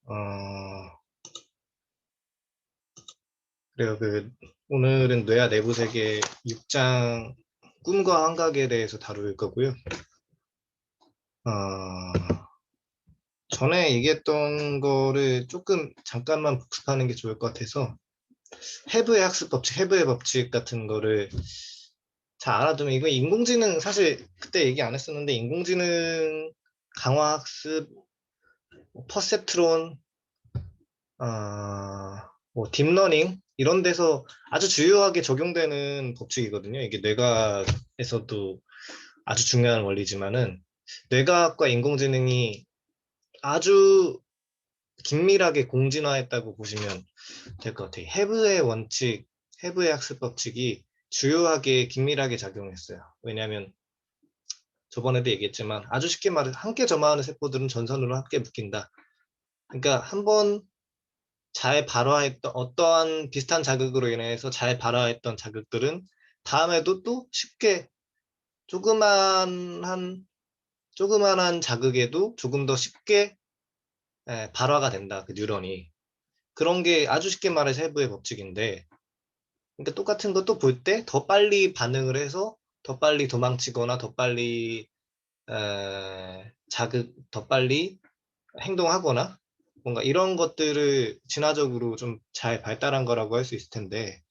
어, 그래요. 오늘은 뇌와 내부 세계 6장 꿈과 환각에 대해서 다룰 거고요. 전에 얘기했던 거를 조금 잠깐만 복습하는 게 좋을 것 같아서 해부의 학습 법칙, 해부의 법칙 같은 거를 잘 알아두면 이거 인공지능 사실 그때 얘기 안 했었는데 인공지능 강화 학습, 퍼셉트론, 뭐 딥러닝 이런 데서 아주 주요하게 적용되는 법칙이거든요. 이게 뇌과에서도 아주 중요한 원리지만은 뇌과학과 인공지능이 아주 긴밀하게 공진화했다고 보시면 될 것 같아요. 해부의 원칙, 해부의 학습 법칙이 주요하게 긴밀하게 작용했어요. 왜냐하면 저번에도 얘기했지만 아주 쉽게 말해 함께 점화하는 세포들은 전선으로 함께 묶인다. 그러니까 한번 잘 발화했던 어떠한 비슷한 자극으로 인해서 잘 발화했던 자극들은 다음에도 또 쉽게 조그만한 자극에도 조금 더 쉽게 발화가 된다. 그 뉴런이. 그런 게 아주 쉽게 말해서 해부의 법칙인데, 그러니까 똑같은 것도 볼 때 더 빨리 반응을 해서 더 빨리 도망치거나 더 빨리 더 빨리 행동하거나 뭔가 이런 것들을 진화적으로 좀 잘 발달한 거라고 할 수 있을 텐데,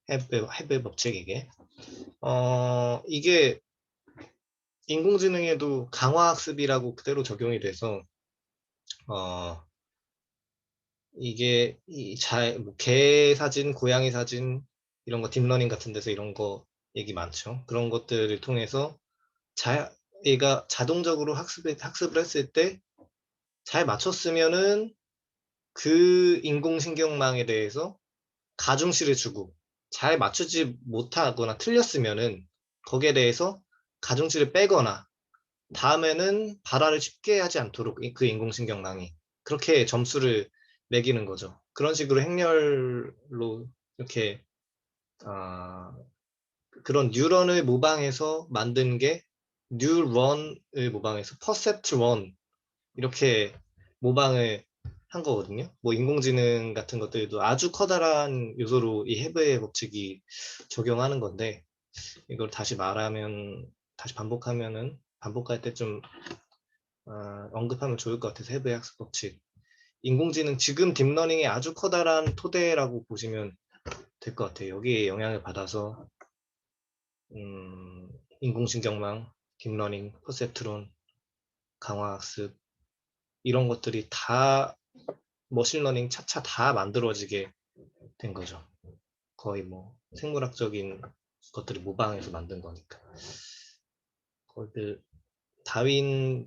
해부의 법칙 이게 인공지능에도 강화학습이라고 그대로 적용이 돼서 어, 이게 뭐 개 사진, 고양이 사진 이런 거 딥러닝 같은 데서 이런 거 얘기 많죠. 그런 것들을 통해서 얘가 자동적으로 학습을 했을 때 잘 맞췄으면은 그 인공신경망에 대해서 가중치를 주고 잘 맞추지 못하거나 틀렸으면은 거기에 대해서 가중치를 빼거나 다음에는 발화를 쉽게 하지 않도록 그 인공신경망이 그렇게 점수를 매기는 거죠. 그런 식으로 행렬로 이렇게 아, 그런 뉴런을 모방해서 만든 게 뉴런을 모방해서 퍼셉트런 이렇게 모방을 한 거거든요. 뭐 인공지능 같은 것들도 아주 커다란 요소로 이 해부의 법칙이 적용하는 건데 이걸 다시 반복할 때 좀 언급하면 좋을 것 같아서 해부의 학습 법칙. 인공지능 지금 딥러닝의 아주 커다란 토대라고 보시면 될 것 같아요. 여기에 영향을 받아서 인공신경망, 딥러닝, 퍼셉트론, 강화학습 이런 것들이 다 머신러닝 차차 다 만들어지게 된 거죠. 거의 뭐 생물학적인 것들을 모방해서 만든 거니까. 거의 다윈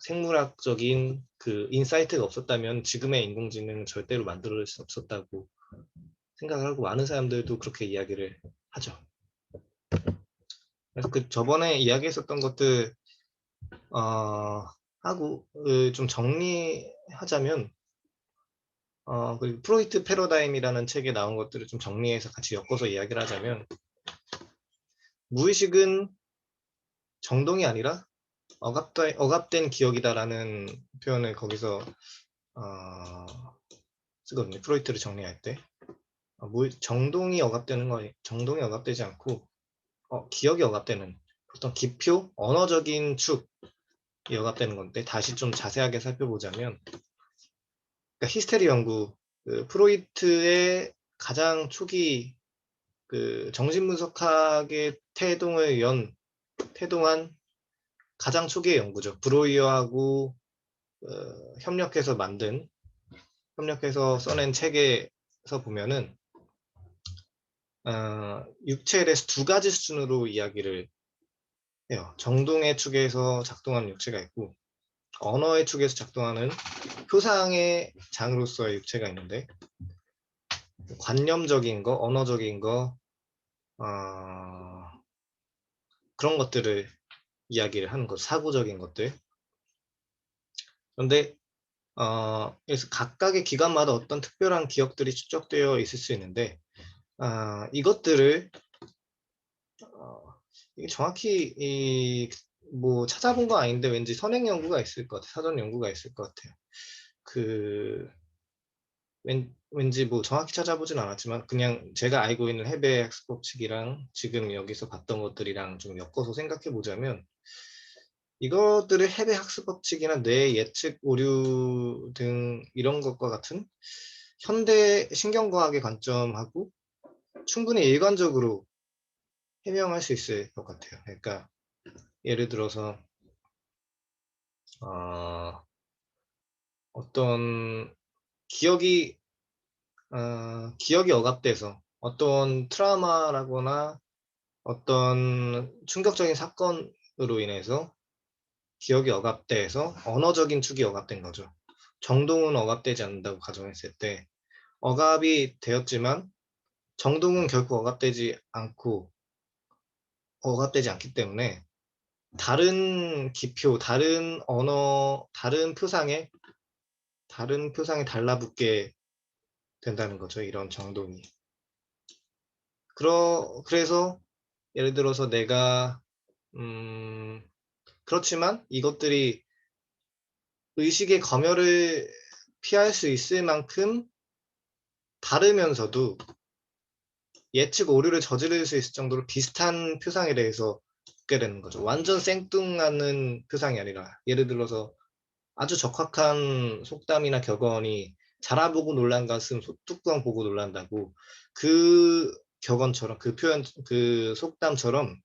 생물학적인 그 인사이트가 없었다면 지금의 인공지능은 절대로 만들어질 수 없었다고 생각을 하고 많은 사람들도 그렇게 이야기를 하죠. 그래서 그 저번에 이야기했었던 것들 하고 좀 정리하자면 그리고 프로이트 패러다임이라는 책에 나온 것들을 좀 정리해서 같이 엮어서 이야기를 하자면 무의식은 정동이 아니라 억압된 기억이다라는 표현을 거기서 쓰거든요. 프로이트를 정리할 때 정동이 억압되지 않고 기억이 억압되는 어떤 기표, 언어적인 축이 억압되는 건데 다시 좀 자세하게 살펴보자면 그러니까 히스테리 연구 프로이트의 가장 초기 그 정신분석학의 태동한 가장 초기의 연구죠. 브로이어하고 협력해서 써낸 책에서 보면은 육체에 대해서 두 가지 수준으로 이야기를 해요. 정동의 축에서 작동하는 육체가 있고 언어의 축에서 작동하는 표상의 장으로서의 육체가 있는데 관념적인 거, 언어적인 거 그런 것들을 이야기를 하는 거, 사고적인 것들. 그런데 그래서 각각의 기관마다 어떤 특별한 기억들이 축적되어 있을 수 있는데 이것들을 이게 정확히 뭐 찾아본 거 아닌데 왠지 선행 연구가 있을 것 같아요. 사전 연구가 있을 것 같아요. 그 왠지 뭐 정확히 찾아보진 않았지만 그냥 제가 알고 있는 해외 학습 법칙이랑 지금 여기서 봤던 것들이랑 좀 엮어서 생각해 보자면, 이것들을 해외 학습 법칙이나 뇌 예측 오류 등 이런 것과 같은 현대 신경과학의 관점하고 충분히 일관적으로 해명할 수 있을 것 같아요. 그러니까 예를 들어서 어떤 기억이 기억이 억압돼서 어떤 트라우마라거나 어떤 충격적인 사건으로 인해서 기억이 억압돼서 언어적인 축이 억압된 거죠. 정동은 억압되지 않는다고 가정했을 때, 억압이 되었지만 정동은 결코 억압되지 않기 때문에 다른 기표, 다른 언어, 다른 표상에 달라붙게 된다는 거죠. 이런 정동이. 그래서 예를 들어서 내가 그렇지만 이것들이 의식의 검열을 피할 수 있을 만큼 다르면서도 예측 오류를 저지를 수 있을 정도로 비슷한 표상에 대해서 붙게 되는 거죠. 완전 생뚱하는 표상이 아니라, 예를 들어서 아주 적확한 속담이나 격언이 자라보고 놀란 가슴 소뚜껑 보고 놀란다고, 그 격언처럼, 그 표현, 그 속담처럼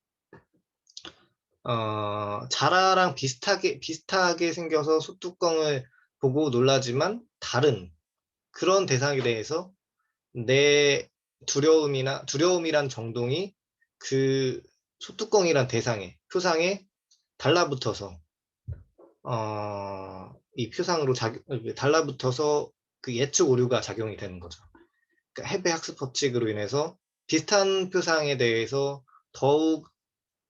자라랑 비슷하게 생겨서 소뚜껑을 보고 놀라지만 다른 그런 대상에 대해서 내 두려움이란 정동이 그 소뚜껑이란 표상에 달라붙어서 이 표상으로 달라붙어서 그 예측 오류가 작용이 되는 거죠. 그러니까 해배 학습 법칙으로 인해서 비슷한 표상에 대해서 더욱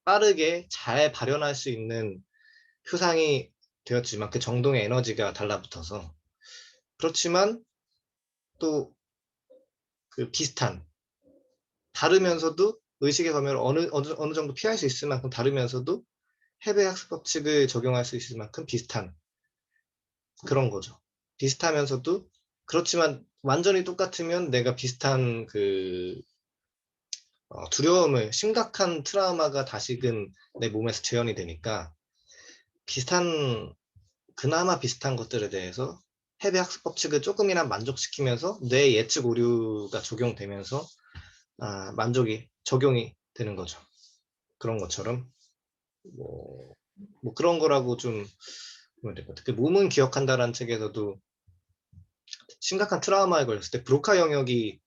빠르게 잘 발현할 수 있는 표상이 되었지만, 그 정동의 에너지가 달라붙어서. 그렇지만 또 그 다르면서도 의식의 검열을 어느 정도 피할 수 있을 만큼 다르면서도 해배 학습 법칙을 적용할 수 있을 만큼 비슷한 그런 거죠. 비슷하면서도, 그렇지만 완전히 똑같으면 내가 비슷한 심각한 트라우마가 다시금 내 몸에서 재현이 되니까, 그나마 비슷한 것들에 대해서 해배 학습 법칙을 조금이나 만족시키면서 뇌 예측 오류가 적용되면서 적용이 되는 거죠. 그런 것처럼 뭐 그런 거라고 좀 보면 될 것 같아요. 그 몸은 기억한다라는 책에서도 심각한 트라우마에 걸렸을 때 브로카 영역이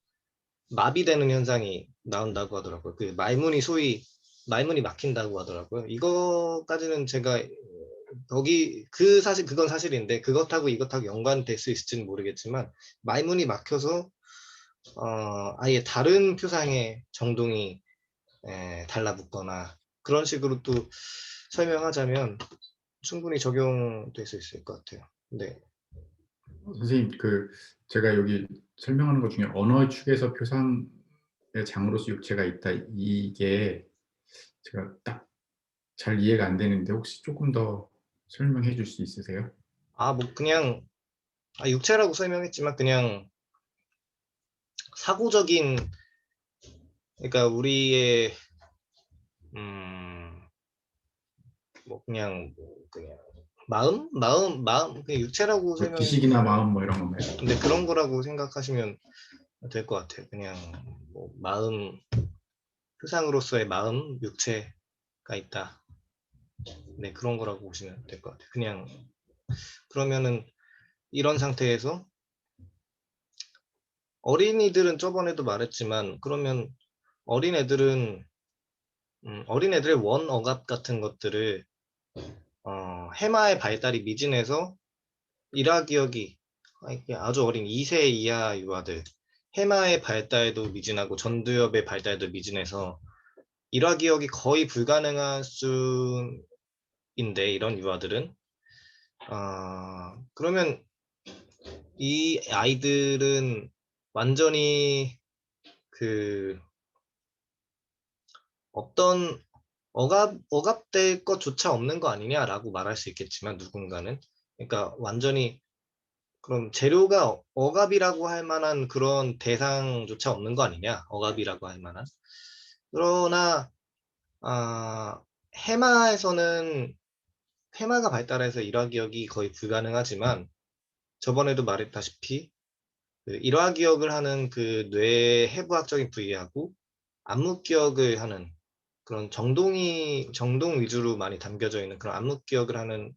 마비되는 현상이 나온다고 하더라고요. 소위 말문이 막힌다고 하더라고요. 이거까지는 제가 그건 사실인데 그것하고 이것하고 연관될 수 있을지는 모르겠지만, 말문이 막혀서 아예 다른 표상의 정동이 달라붙거나 그런 식으로 또 설명하자면 충분히 적용될 수 있을 것 같아요. 네. 선생님, 제가 여기 설명하는 것 중에 언어 축에서 표상의 장으로서 육체가 있다, 이게 제가 딱 잘 이해가 안 되는데 혹시 조금 더 설명해 줄 수 있으세요? 뭐 그냥 육체라고 설명했지만 그냥 사고적인, 그러니까 우리의 그냥 그냥 육체라고 기식이나 마음 뭐 이런 건가요? 근데 그런 거라고 생각하시면 될 것 같아요. 그냥 뭐 표상으로서의 마음, 육체가 있다. 네, 그런 거라고 보시면 될 것 같아요. 그냥 그러면은 이런 상태에서 어린이들은, 저번에도 말했지만, 그러면 어린애들은 어린애들의 원억압 같은 것들을 해마의 발달이 미진해서 일화기억이, 이게 아주 어린 2세 이하 유아들, 해마의 발달도 미진하고 전두엽의 발달도 미진해서 일화기억이 거의 불가능한 수인데, 이런 유아들은 그러면 이 아이들은 완전히 어떤 억압될 것조차 없는 거 아니냐라고 말할 수 있겠지만 누군가는. 그러니까 완전히 그럼 재료가 억압이라고 할 만한 그런 대상조차 없는 거 아니냐? 억압이라고 할 만한. 그러나 해마에서는 해마가 발달해서 일화기억이 거의 불가능하지만 저번에도 말했다시피 그 일화기억을 하는 그 뇌의 해부학적인 부위하고 암묵기억을 하는 그런 정동 위주로 많이 담겨져 있는 그런 암묵기억을 하는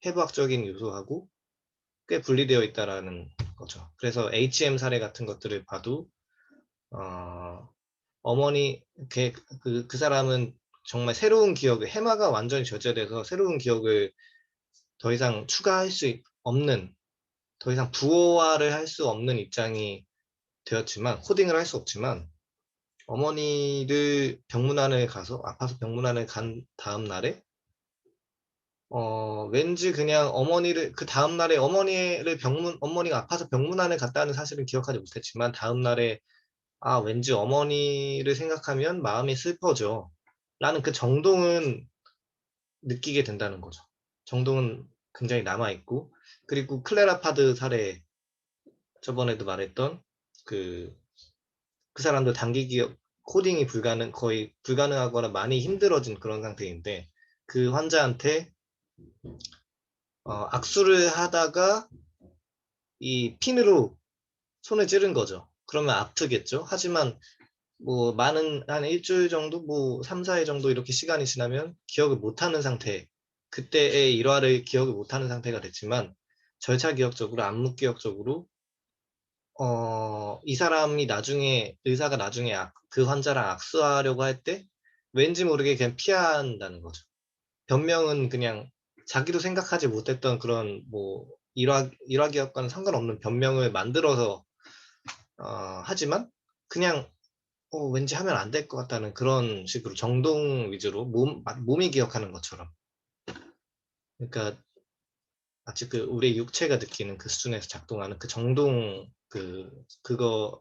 해부학적인 요소하고 꽤 분리되어 있다라는 거죠. 그래서 HM 사례 같은 것들을 봐도 어머니 그 사람은 정말 새로운 기억을 해마가 완전히 절제돼서 새로운 기억을 더 이상 추가할 수 없는 더 이상 부호화를 할 수 없는 입장이 되었지만 코딩을 할 수 없지만 어머니를 병문안을 가서 아파서 병문안을 간 다음 날에 왠지 그냥 어머니를 그 다음 날에 어머니가 아파서 병문안을 갔다는 사실은 기억하지 못했지만 다음 날에 왠지 어머니를 생각하면 마음이 슬퍼져 라는 그 정동은 느끼게 된다는 거죠. 정동은 굉장히 남아있고 그리고 클레라 파드 사례 저번에도 말했던 그 사람도 단기 기억 코딩이 거의 불가능하거나 많이 힘들어진 그런 상태인데 그 환자한테 악수를 하다가 이 핀으로 손을 찌른 거죠. 그러면 아프겠죠. 하지만 뭐 한 일주일 정도, 뭐 3, 4일 정도 이렇게 시간이 지나면 기억을 못하는 상태, 그때의 일화를 기억을 못하는 상태가 됐지만 절차 기억적으로, 암묵 기억적으로 이 사람이 의사가 나중에 그 환자랑 악수하려고 할 때 왠지 모르게 그냥 피한다는 거죠. 변명은 그냥 자기도 생각하지 못했던 그런 뭐 일화 기억과는 상관없는 변명을 만들어서 하지만 그냥 왠지 하면 안 될 것 같다는 그런 식으로 정동 위주로 몸이 기억하는 것처럼. 그러니까 마치 그 우리 육체가 느끼는 그 수준에서 작동하는 그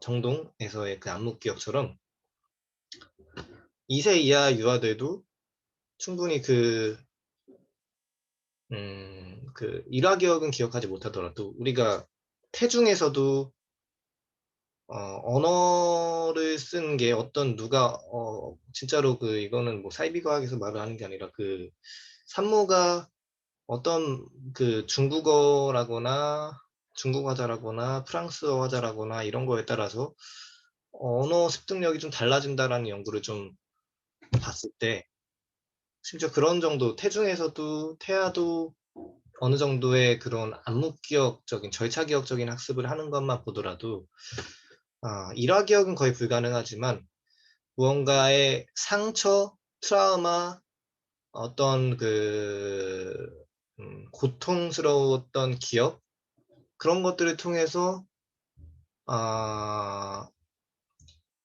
정동에서의 그 암묵 기억처럼 2세 이하 유아들도 충분히 그 일화 기억은 기억하지 못하더라도 우리가 태중에서도 언어를 쓴 게 진짜로 이거는 뭐 사이비과학에서 말을 하는 게 아니라 그 산모가 어떤 그 중국 화자라거나 프랑스어 화자라거나 이런 거에 따라서 언어 습득력이 좀 달라진다라는 연구를 좀 봤을 때 심지어 그런 정도 태중에서도 태아도 어느 정도의 그런 암묵기억적인 절차기억적인 학습을 하는 것만 보더라도 일화 기억은 거의 불가능하지만 무언가의 상처, 트라우마, 어떤 고통스러웠던 기억 그런 것들을 통해서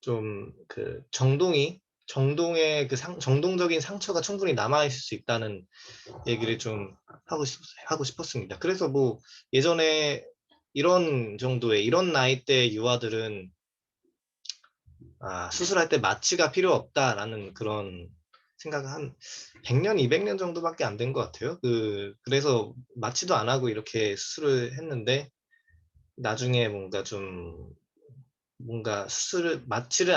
좀 정동의 정동적인 상처가 충분히 남아 있을 수 있다는 얘기를 좀 하고 싶었습니다. 그래서 뭐 예전에 이런 나이대 유아들은 수술할 때 마취가 필요 없다라는 그런 생각을 한 100년, 200년 정도밖에 안 된 것 같아요. 그래서 마취도 안 하고 이렇게 수술을 했는데 나중에 뭔가 마취를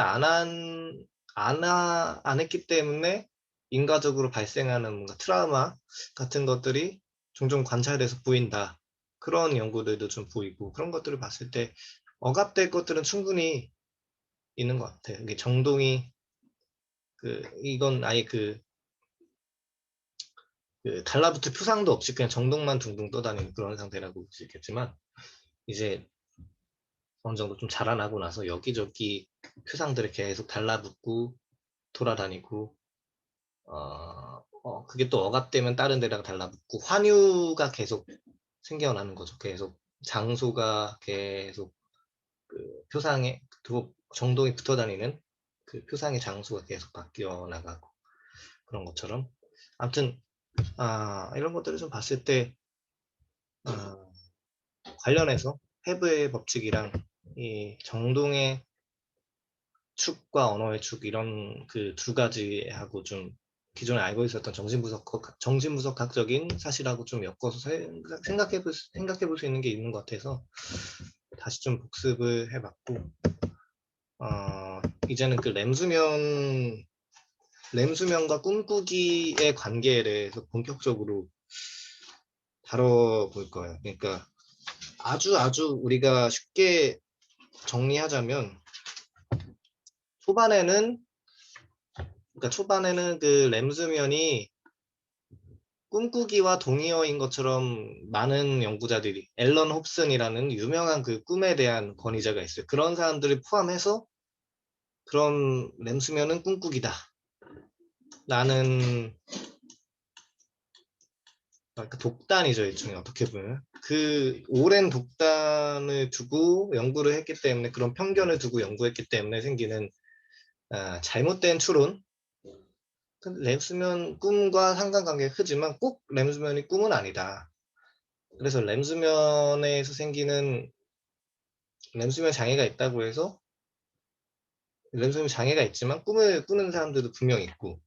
안 했기 때문에 인과적으로 발생하는 뭔가 트라우마 같은 것들이 종종 관찰돼서 보인다. 그런 연구들도 좀 보이고 그런 것들을 봤을 때 억압될 것들은 충분히 있는 것 같아요. 이게 정동이 이건 아예 달라붙을 표상도 없이 그냥 정동만 둥둥 떠다니는 그런 상태라고 볼 수 있겠지만 이제 어느 정도 좀 자라나고 나서 여기저기 표상들이 계속 달라붙고 돌아다니고 그게 또 억압되면 다른 데다가 달라붙고 환유가 계속 생겨나는 거죠. 계속 장소가 계속 표상에 정동이 붙어 다니는 그 표상의 장소가 계속 바뀌어 나가고 그런 것처럼 아무튼 이런 것들을 좀 봤을 때 관련해서 해부의 법칙이랑 이 정동의 축과 언어의 축 이런 그 두 가지하고 좀 기존에 알고 있었던 정신분석학적인 사실하고 좀 엮어서 생각해 볼 수 있는 게 있는 것 같아서 다시 좀 복습을 해봤고, 이제는 그 램수면과 꿈꾸기의 관계에 대해서 본격적으로 다뤄볼 거예요. 그러니까 아주 우리가 쉽게 정리하자면, 초반에는 그 램수면이 꿈꾸기와 동의어인 것처럼 많은 연구자들이, 앨런 홉슨이라는 유명한 그 꿈에 대한 권위자가 있어요. 그런 사람들을 포함해서 그런 램수면은 꿈꾸기다 라는, 독단이죠, 일종의. 어떻게 보면 그 오랜 독단을 두고 연구를 했기 때문에, 그런 편견을 두고 연구했기 때문에 생기는 잘못된 추론. 램수면 꿈과 상관관계가 크지만 꼭 램수면이 꿈은 아니다. 그래서 램수면에서 생기는 램수면 장애가 있다고 해서, 램수면 장애가 있지만 꿈을 꾸는 사람들도 분명 있고,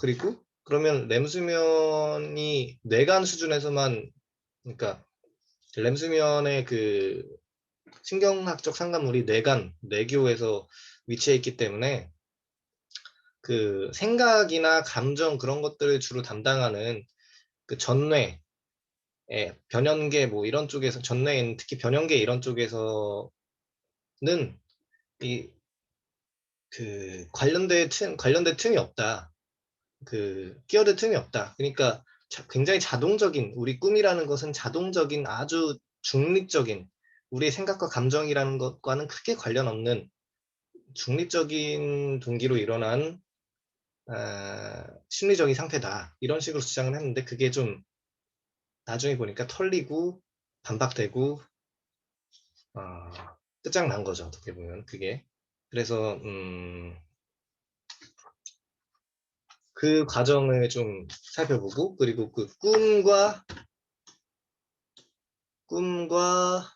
그리고 그러면 램수면이 뇌간 수준에서만, 그러니까 램수면의 그 신경학적 상간물이 뇌교에서 위치해 있기 때문에, 그 생각이나 감정 그런 것들을 주로 담당하는 그 전뇌, 변연계 뭐 이런 쪽에서, 전뇌인 특히 변연계 이런 쪽에서는 이 그 관련된 틈이 없다. 그 끼어들 틈이 없다. 그러니까 굉장히 자동적인, 우리 꿈이라는 것은 자동적인, 아주 중립적인, 우리의 생각과 감정이라는 것과는 크게 관련 없는 중립적인 동기로 일어난 심리적인 상태다. 이런 식으로 주장을 했는데, 그게 좀 나중에 보니까 털리고 반박되고 끝장난 거죠. 어떻게 보면 그게. 그래서 그 과정을 좀 살펴보고, 그리고 그 꿈과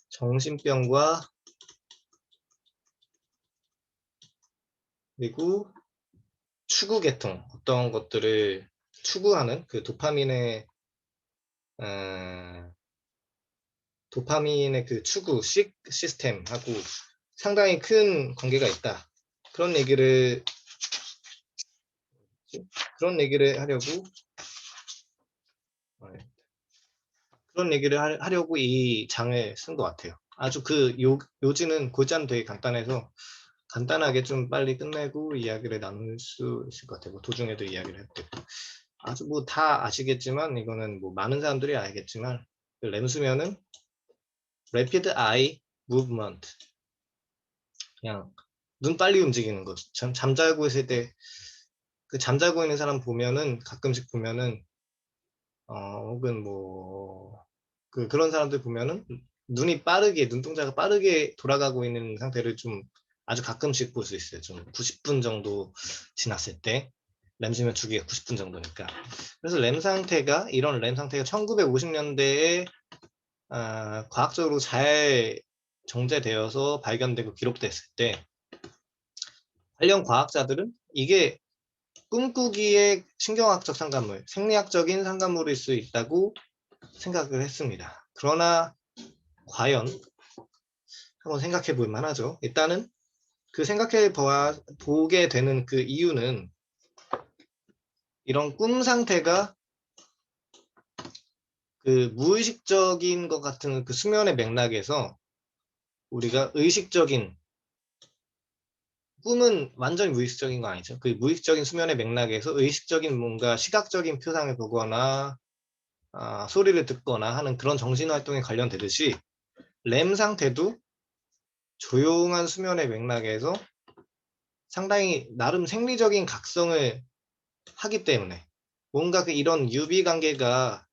정신병과, 그리고 추구 계통, 어떤 것들을 추구하는 그 도파민의 그 추구 시스템하고 상당히 큰 관계가 있다. 그런 얘기를 하려고, 이 장을 쓴 것 같아요. 아주 그 요지는 골자는 되게 간단해서 간단하게 좀 빨리 끝내고 이야기를 나눌 수 있을 것 같아요. 뭐 도중에도 이야기를 했고, 아주 뭐 다 아시겠지만, 이거는 뭐 많은 사람들이 알겠지만, 그 램수면은 rapid eye movement, 그냥 눈 빨리 움직이는 거. 잠자고 있을 때, 그 잠자고 있는 사람 보면은, 가끔씩 보면은, 혹은 뭐 그런 사람들 보면은 눈동자가 빠르게 돌아가고 있는 상태를 좀 아주 가끔씩 볼 수 있어요. 좀 90분 정도 지났을 때, 램수면 주기가 90분 정도니까. 그래서 이런 램 상태가 1950년대에 과학적으로 잘 정제되어서 발견되고 기록됐을 때, 관련 과학자들은 이게 꿈꾸기의 신경학적 상간물, 생리학적인 상간물일 수 있다고 생각을 했습니다. 그러나 과연, 한번 생각해 볼 만하죠. 일단은 그 보게 되는 그 이유는, 이런 꿈 상태가 그 무의식적인 것 같은 그 수면의 맥락에서, 우리가 꿈은 완전히 무의식적인 거 아니죠. 그 무의식적인 수면의 맥락에서 의식적인 뭔가 시각적인 표상을 보거나 소리를 듣거나 하는 그런 정신활동에 관련되듯이, 램 상태도 조용한 수면의 맥락에서 상당히 나름 생리적인 각성을 하기 때문에, 뭔가 이런 유비 관계가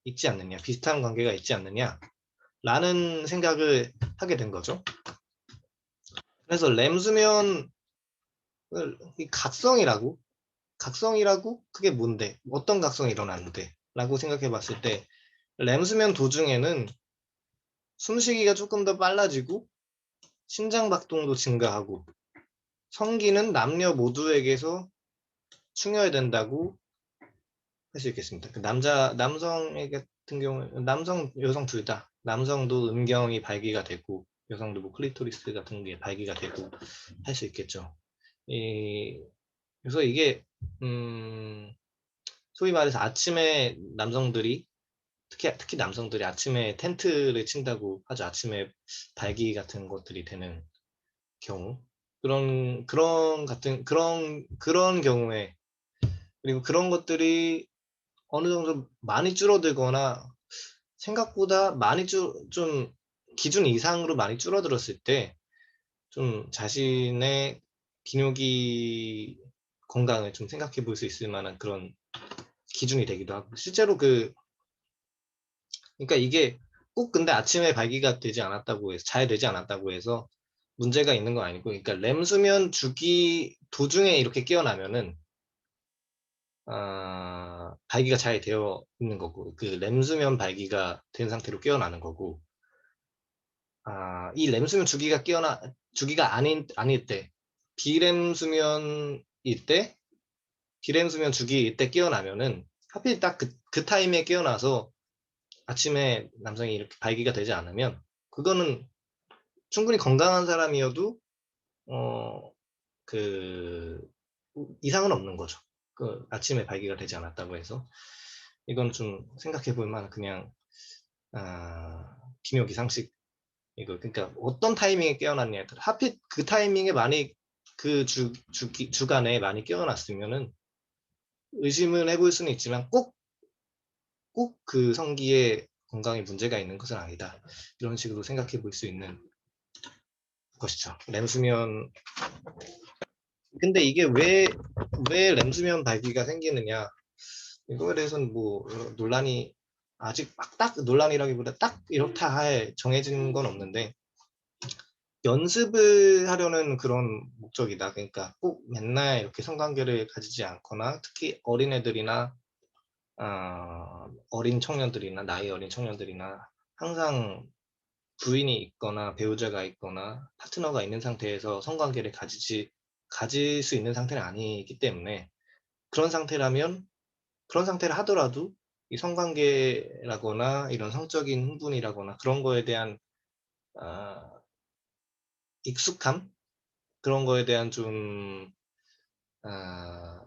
있지 않느냐, 비슷한 관계가 있지 않느냐 라는 생각을 하게 된 거죠. 그래서 램 수면을 각성이라고 그게 뭔데, 어떤 각성이 일어나는데 라고 생각해 봤을 때, 램 수면 도중에는 숨쉬기가 조금 더 빨라지고 심장 박동도 증가하고, 성기는 남녀 모두에게서 충혈 된다고 할 수 있겠습니다. 그 남성에 같은 경우 남성, 여성 둘 다 남성도 음경이 발기가 되고 여성도 뭐 클리토리스 같은 게 발기가 되고 할 수 있겠죠. 그래서 이게 소위 말해서 아침에 남성들이 특히 남성들이 아침에 텐트를 친다고 하죠. 아침에 발기 같은 것들이 되는 경우 그런 경우에 그리고 그런 것들이 어느 정도 많이 줄어들거나 생각보다 많이 좀 기준 이상으로 많이 줄어들었을 때 좀 자신의 기뇨기 건강을 좀 생각해 볼 수 있을 만한 그런 기준이 되기도 하고 실제로 그러니까 이게 꼭 근데 아침에 발기가 되지 않았다고 해서 잘 되지 않았다고 해서 문제가 있는 건 아니고 그러니까 렘 수면 주기 도중에 이렇게 깨어나면은 발기가 잘 되어 있는 거고 그 렘 수면 발기가 된 상태로 깨어나는 거고 이 렘 수면 주기가 아닐 때 비렘 수면일 때 비렘 수면 주기일 때 깨어나면은 하필 딱 그 타임에 깨어나서 아침에 남성이 이렇게 발기가 되지 않으면 그거는 충분히 건강한 사람이어도 어 그 이상은 없는 거죠. 그 아침에 발기가 되지 않았다고 해서 이건 좀 생각해 볼 만한 그냥 기묘기 상식 이거 그러니까 어떤 타이밍에 깨어났냐에 따라 하필 그 타이밍에 많이 그 주간에 많이 깨어났으면은 의심을 해볼 수는 있지만 꼭 그 성기에 건강에 문제가 있는 것은 아니다. 이런 식으로 생각해 볼 수 있는 것이죠. 렘수면 근데 이게 왜 렘수면 발기가 생기느냐 이거에 대해서는 뭐 논란이 아직 막 딱 논란이라기보다 딱 이렇다 할 정해진 건 없는데 연습을 하려는 그런 목적이다. 그러니까 꼭 맨날 이렇게 성관계를 가지지 않거나 특히 어린애들이나 어린 청년들이나 나이 어린 청년들이나 항상 부인이 있거나 배우자가 있거나 파트너가 있는 상태에서 성관계를 가질 수 있는 상태는 아니기 때문에 그런 상태라면 그런 상태를 하더라도 이 성관계라거나 이런 성적인 흥분이라거나 그런 거에 대한 아, 익숙함 그런 거에 대한 좀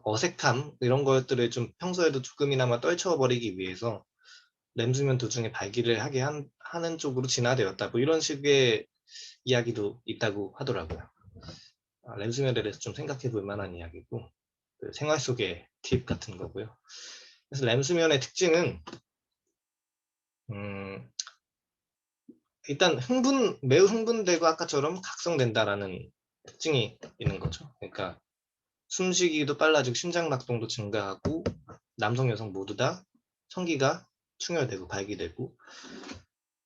어색함 이런 것들을 좀 평소에도 조금이나마 떨쳐버리기 위해서 램수면 도중에 발기를 하는 쪽으로 진화되었다. 뭐 이런 식의 이야기도 있다고 하더라고요. 램수면에 대해서 좀 생각해 볼 만한 이야기고 그 생활 속의 팁 같은 거고요. 그래서 램수면의 특징은 음, 일단 매우 흥분되고 아까처럼 각성된다라는 특징이 있는 거죠. 그러니까 숨쉬기도 빨라지고 심장박동도 증가하고 남성 여성 모두 다 성기가 충혈되고 발기되고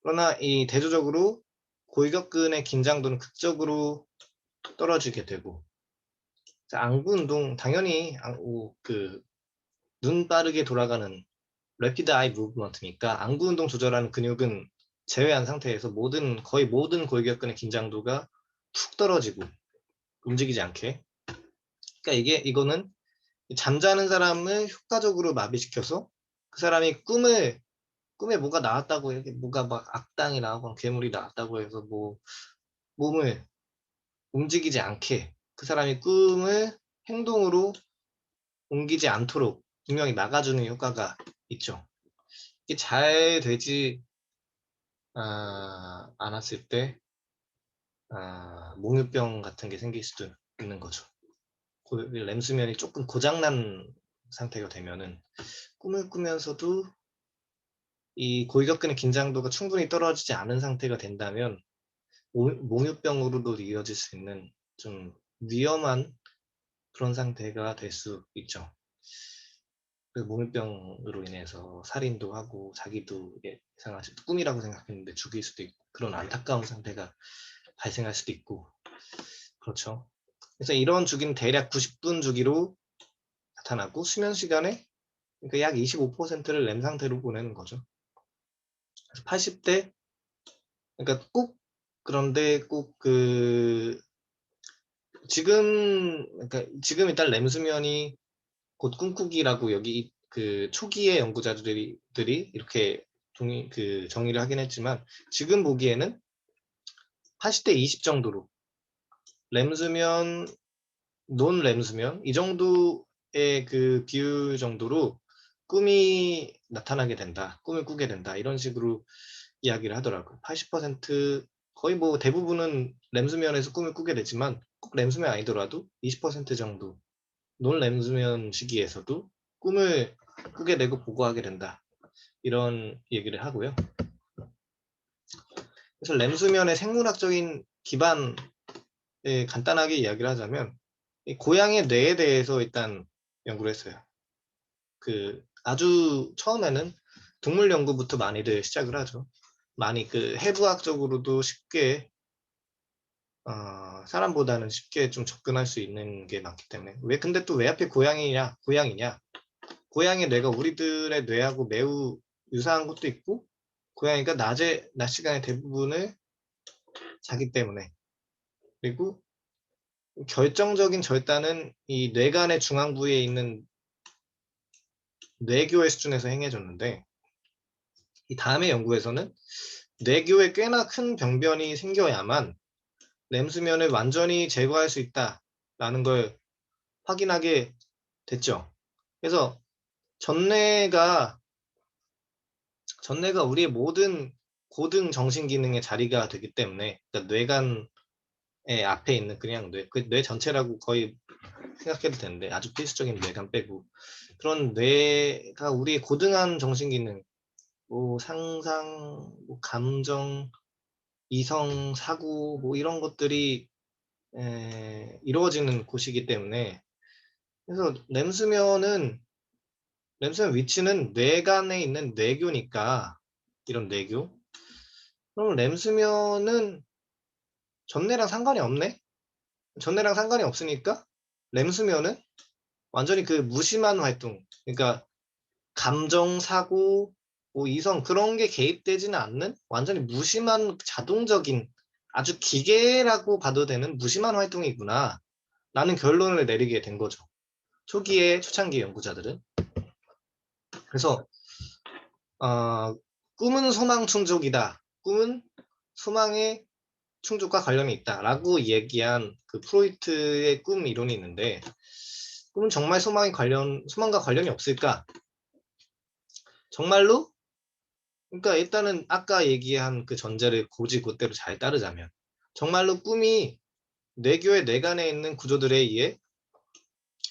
그러나 이 대조적으로 골격근의 긴장도는 극적으로 떨어지게 되고 안구 운동 당연히 눈 빠르게 돌아가는 래피드 아이 무브먼트니까 안구 운동 조절하는 근육은 제외한 상태에서 거의 모든 골격근의 긴장도가 푹 떨어지고 움직이지 않게 그러니까 이거는 잠자는 사람을 효과적으로 마비시켜서 그 사람이 꿈에 뭐가 나왔다고 이렇게 뭐가 막 악당이 나오거나 괴물이 나왔다고 해서 뭐 몸을 움직이지 않게 그 사람이 꿈을 행동으로 옮기지 않도록 분명히 막아주는 효과가 있죠. 이게 잘 되지 않았을 때 몽유병 같은 게 생길 수도 있는 거죠. 램수면이 조금 고장난 상태가 되면은 꿈을 꾸면서도 이 골격근의 긴장도가 충분히 떨어지지 않은 상태가 된다면 몽유병으로도 이어질 수 있는 좀 위험한 그런 상태가 될 수 있죠. 그 몽유병으로 인해서 살인도 하고 자기도 예상하실 꿈이라고 생각했는데 죽일 수도 있고 그런 안타까운 상태가 발생할 수도 있고 그렇죠. 그래서 이런 주기는 대략 90분 주기로 나타나고 수면 시간의 그러니까 약 25%를 렘 상태로 보내는 거죠. 80대 그러니까 그런데 꼭 그러니까 지금 일단 램 수면이 곧 꿈꾸기라고 여기 그 초기의 연구자들이 이렇게 정의를 하긴 했지만, 지금 보기에는 80대 20 정도로 램 수면, 논 램 수면 이 정도의 그 비율 정도로 꿈이 나타나게 된다, 꿈을 꾸게 된다, 이런 식으로 이야기를 하더라고요. 80% 거의 뭐 대부분은 램 수면에서 꿈을 꾸게 되지만, 꼭 램 수면 아니더라도 20% 정도 논 램 수면 시기에서도 꿈을 꾸게 되고 보고하게 된다, 이런 얘기를 하고요. 그래서 램 수면의 생물학적인 기반을 간단하게 이야기를 하자면, 이 고양이의 뇌에 대해서 일단 연구를 했어요. 그 아주 처음에는 동물 연구부터 많이들 시작을 하죠. 많이 그 해부학적으로도 쉽게 사람보다는 쉽게 좀 접근할 수 있는 게 많기 때문에. 근데 또 왜 하필 고양이냐? 고양이의 뇌가 우리들의 뇌하고 매우 유사한 것도 있고, 고양이가 낮 시간의 대부분을 자기 때문에, 그리고 결정적인 절단은 이 뇌간의 중앙 부위에 있는 뇌교의 수준에서 행해졌는데, 이 다음의 연구에서는 뇌교에 꽤나 큰 병변이 생겨야만 램 수면을 완전히 제거할 수 있다라는 걸 확인하게 됐죠. 그래서 전뇌가 우리의 모든 고등 정신 기능의 자리가 되기 때문에, 그러니까 뇌간의 앞에 있는 그냥 뇌 전체라고 거의 생각해도 되는데, 아주 필수적인 뇌간 빼고, 그런 뇌가 우리의 고등한 정신 기능, 뭐 상상, 뭐 감정, 이성, 사고, 뭐 이런 것들이 이루어지는 곳이기 때문에, 그래서 램수면 위치는 뇌간에 있는 뇌교니까, 이런 뇌교. 그럼 램수면은 전뇌랑 상관이 없네? 전뇌랑 상관이 없으니까 램수면은 완전히 그 무심한 활동, 그러니까 감정, 사고, 뭐 이성, 그런 게 개입되지는 않는 완전히 무심한 자동적인, 아주 기계라고 봐도 되는 무심한 활동이구나 라는 결론을 내리게 된 거죠, 초창기 연구자들은. 그래서 꿈은 소망 충족이다, 꿈은 소망의 충족과 관련이 있다라고 얘기한 그 프로이트의 꿈 이론이 있는데, 꿈은 정말 소망과 관련이 없을까? 정말로? 그러니까 일단은 아까 얘기한 그 전제를 곧대로 잘 따르자면, 정말로 꿈이 뇌교의 뇌간에 있는 구조들에 의해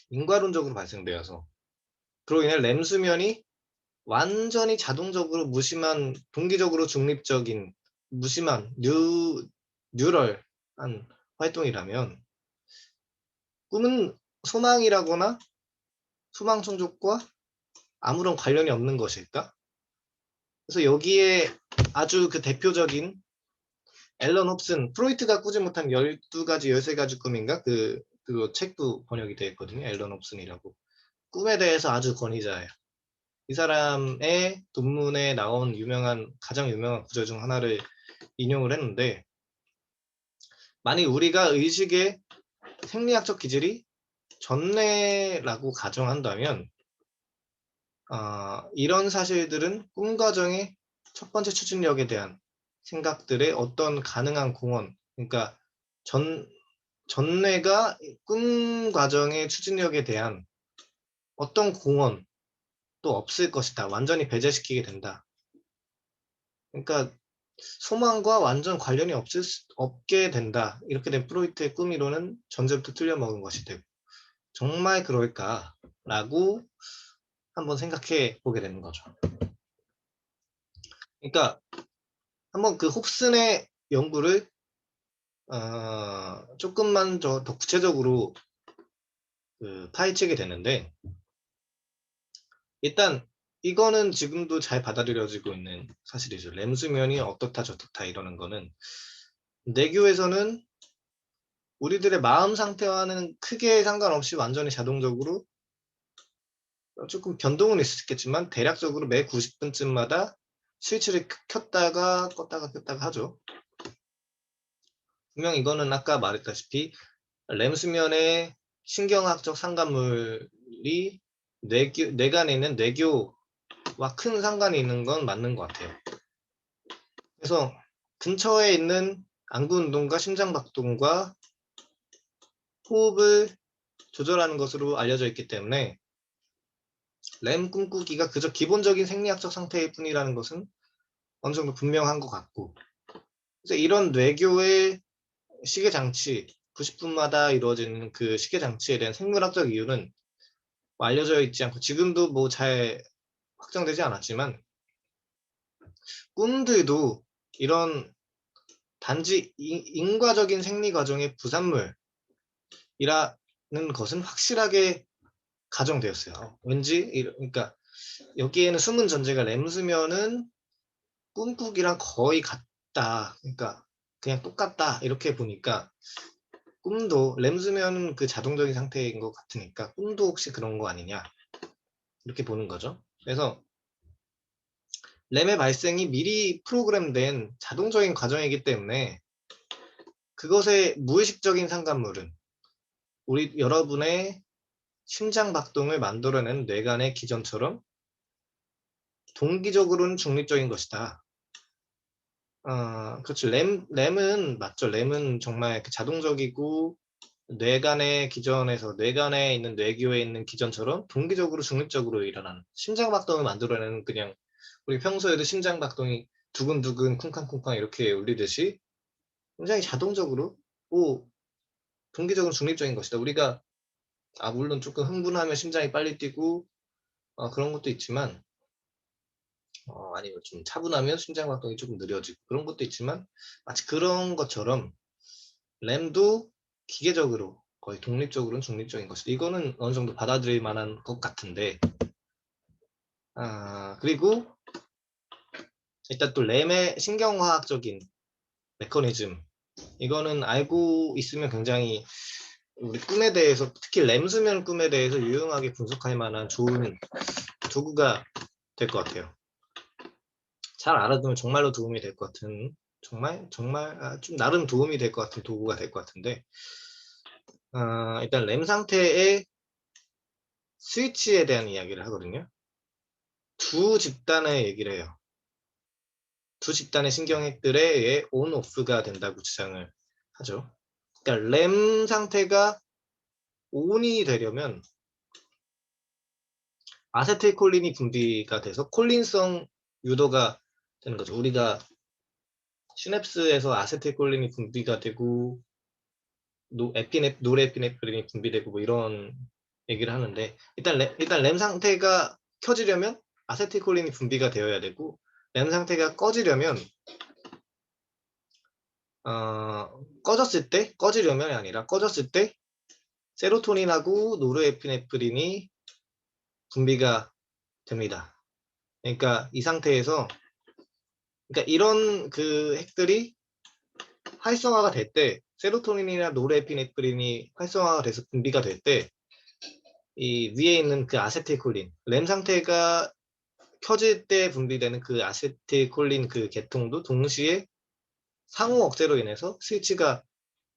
인과론적으로 발생되어서, 그로 인해 램 수면이 완전히 자동적으로 무심한, 동기적으로 중립적인 무심한 뉴럴한 활동이라면, 꿈은 소망이라거나 소망 충족과 아무런 관련이 없는 것일까? 그래서 여기에 아주 그 대표적인 앨런 홉슨, 프로이트가 꾸지 못한 12가지, 13가지 꿈인가? 그 책도 번역이 되어 있거든요. 앨런 홉슨이라고. 꿈에 대해서 아주 권위자예요. 이 사람의 논문에 나온 가장 유명한 구절 중 하나를 인용을 했는데, 만약 우리가 의식의 생리학적 기질이 전뇌라고 가정한다면, 이런 사실들은 꿈 과정의 첫 번째 추진력에 대한 생각들의 어떤 가능한 공헌, 그러니까 전뇌가 꿈 과정의 추진력에 대한 어떤 공헌도 없을 것이다, 완전히 배제시키게 된다. 그러니까 소망과 완전 관련이 없게 된다, 이렇게 된 프로이트의 꿈이론은 전제부터 틀려먹은 것이 되고, 정말 그럴까라고 한번 생각해 보게 되는 거죠. 그러니까 한번 그 홉슨의 연구를 조금만 더 구체적으로 파헤치게 되는데, 일단 이거는 지금도 잘 받아들여지고 있는 사실이죠. 램 수면이 어떻다 저떻다 이러는 거는, 뇌교에서는 우리들의 마음 상태와는 크게 상관없이 완전히 자동적으로, 조금 변동은 있을 수 있겠지만 대략적으로 매 90분쯤마다 스위치를 켰다가 껐다가 하죠. 분명 이거는 아까 말했다시피 램 수면의 신경학적 상간물이 뇌간에 있는 뇌교와 큰 상관이 있는 건 맞는 것 같아요. 그래서 근처에 있는 안구 운동과 심장 박동과 호흡을 조절하는 것으로 알려져 있기 때문에 램 꿈꾸기가 그저 기본적인 생리학적 상태일 뿐이라는 것은 어느 정도 분명한 것 같고, 그래서 이런 뇌교의 시계 장치, 90분마다 이루어지는 그 시계 장치에 대한 생물학적 이유는 뭐 알려져 있지 않고 지금도 뭐 잘 확정되지 않았지만, 꿈들도 이런 단지 인과적인 생리 과정의 부산물이라는 것은 확실하게 가정되었어요. 왠지 그러니까 여기에는 숨은 전제가 램 수면은 꿈꾸기랑 거의 같다. 그러니까 그냥 똑같다. 이렇게 보니까 꿈도 램 수면은 그 자동적인 상태인 것 같으니까 꿈도 혹시 그런 거 아니냐 이렇게 보는 거죠. 그래서 램의 발생이 미리 프로그램된 자동적인 과정이기 때문에 그것의 무의식적인 상간물은 여러분의 심장 박동을 만들어내는 뇌간의 기전처럼 동기적으로는 중립적인 것이다. 그렇죠. 램은 맞죠. 램은 정말 자동적이고 뇌간의 기전에서 뇌간에 있는 뇌교에 있는 기전처럼 동기적으로 중립적으로 일어나는 심장 박동을 만들어내는, 그냥 우리 평소에도 심장 박동이 두근두근 쿵쾅쿵쾅 이렇게 울리듯이 굉장히 자동적으로 동기적으로 중립적인 것이다. 우리가 물론 조금 흥분하면 심장이 빨리 뛰고 그런 것도 있지만 아니면 좀 차분하면 심장 박동이 조금 느려지고 그런 것도 있지만 마치 그런 것처럼 램도 기계적으로 거의 독립적으로는 중립적인 것이다. 이거는 어느 정도 받아들일 만한 것 같은데, 그리고 일단 또 램의 신경화학적인 메커니즘, 이거는 알고 있으면 굉장히 우리 꿈에 대해서, 특히 램 수면 꿈에 대해서 유용하게 분석할 만한 좋은 도구가 될 것 같아요. 잘 알아두면 정말로 도움이 될 것 같은, 정말 좀 나름 도움이 될 것 같은 도구가 될 것 같은데, 일단 램 상태의 스위치에 대한 이야기를 하거든요. 두 집단의 얘기를 해요. 두 집단의 신경핵들에 의해 온, 오프가 된다고 주장을 하죠. 그러니까 램 상태가 온이 되려면 아세틸콜린이 분비가 돼서 콜린성 유도가 되는 거죠. 우리가 시냅스에서 아세틸콜린이 분비가 되고 노르에피네프린이 분비되고 뭐 이런 얘기를 하는데, 일단 램 상태가 켜지려면 아세틸콜린이 분비가 되어야 되고, 램 상태가 꺼지려면 꺼지려면이 아니라 꺼졌을 때 세로토닌하고 노르에피네프린이 분비가 됩니다. 그러니까 이 상태에서, 그러니까 이런 그 핵들이 활성화가 될 때, 세로토닌이나 노르에피네프린이 활성화가 돼서 분비가 될 때, 이 위에 있는 그 아세틸콜린, 램 상태가 켜질 때 분비되는 그 아세틸콜린 그 계통도 동시에 상호 억제로 인해서 스위치가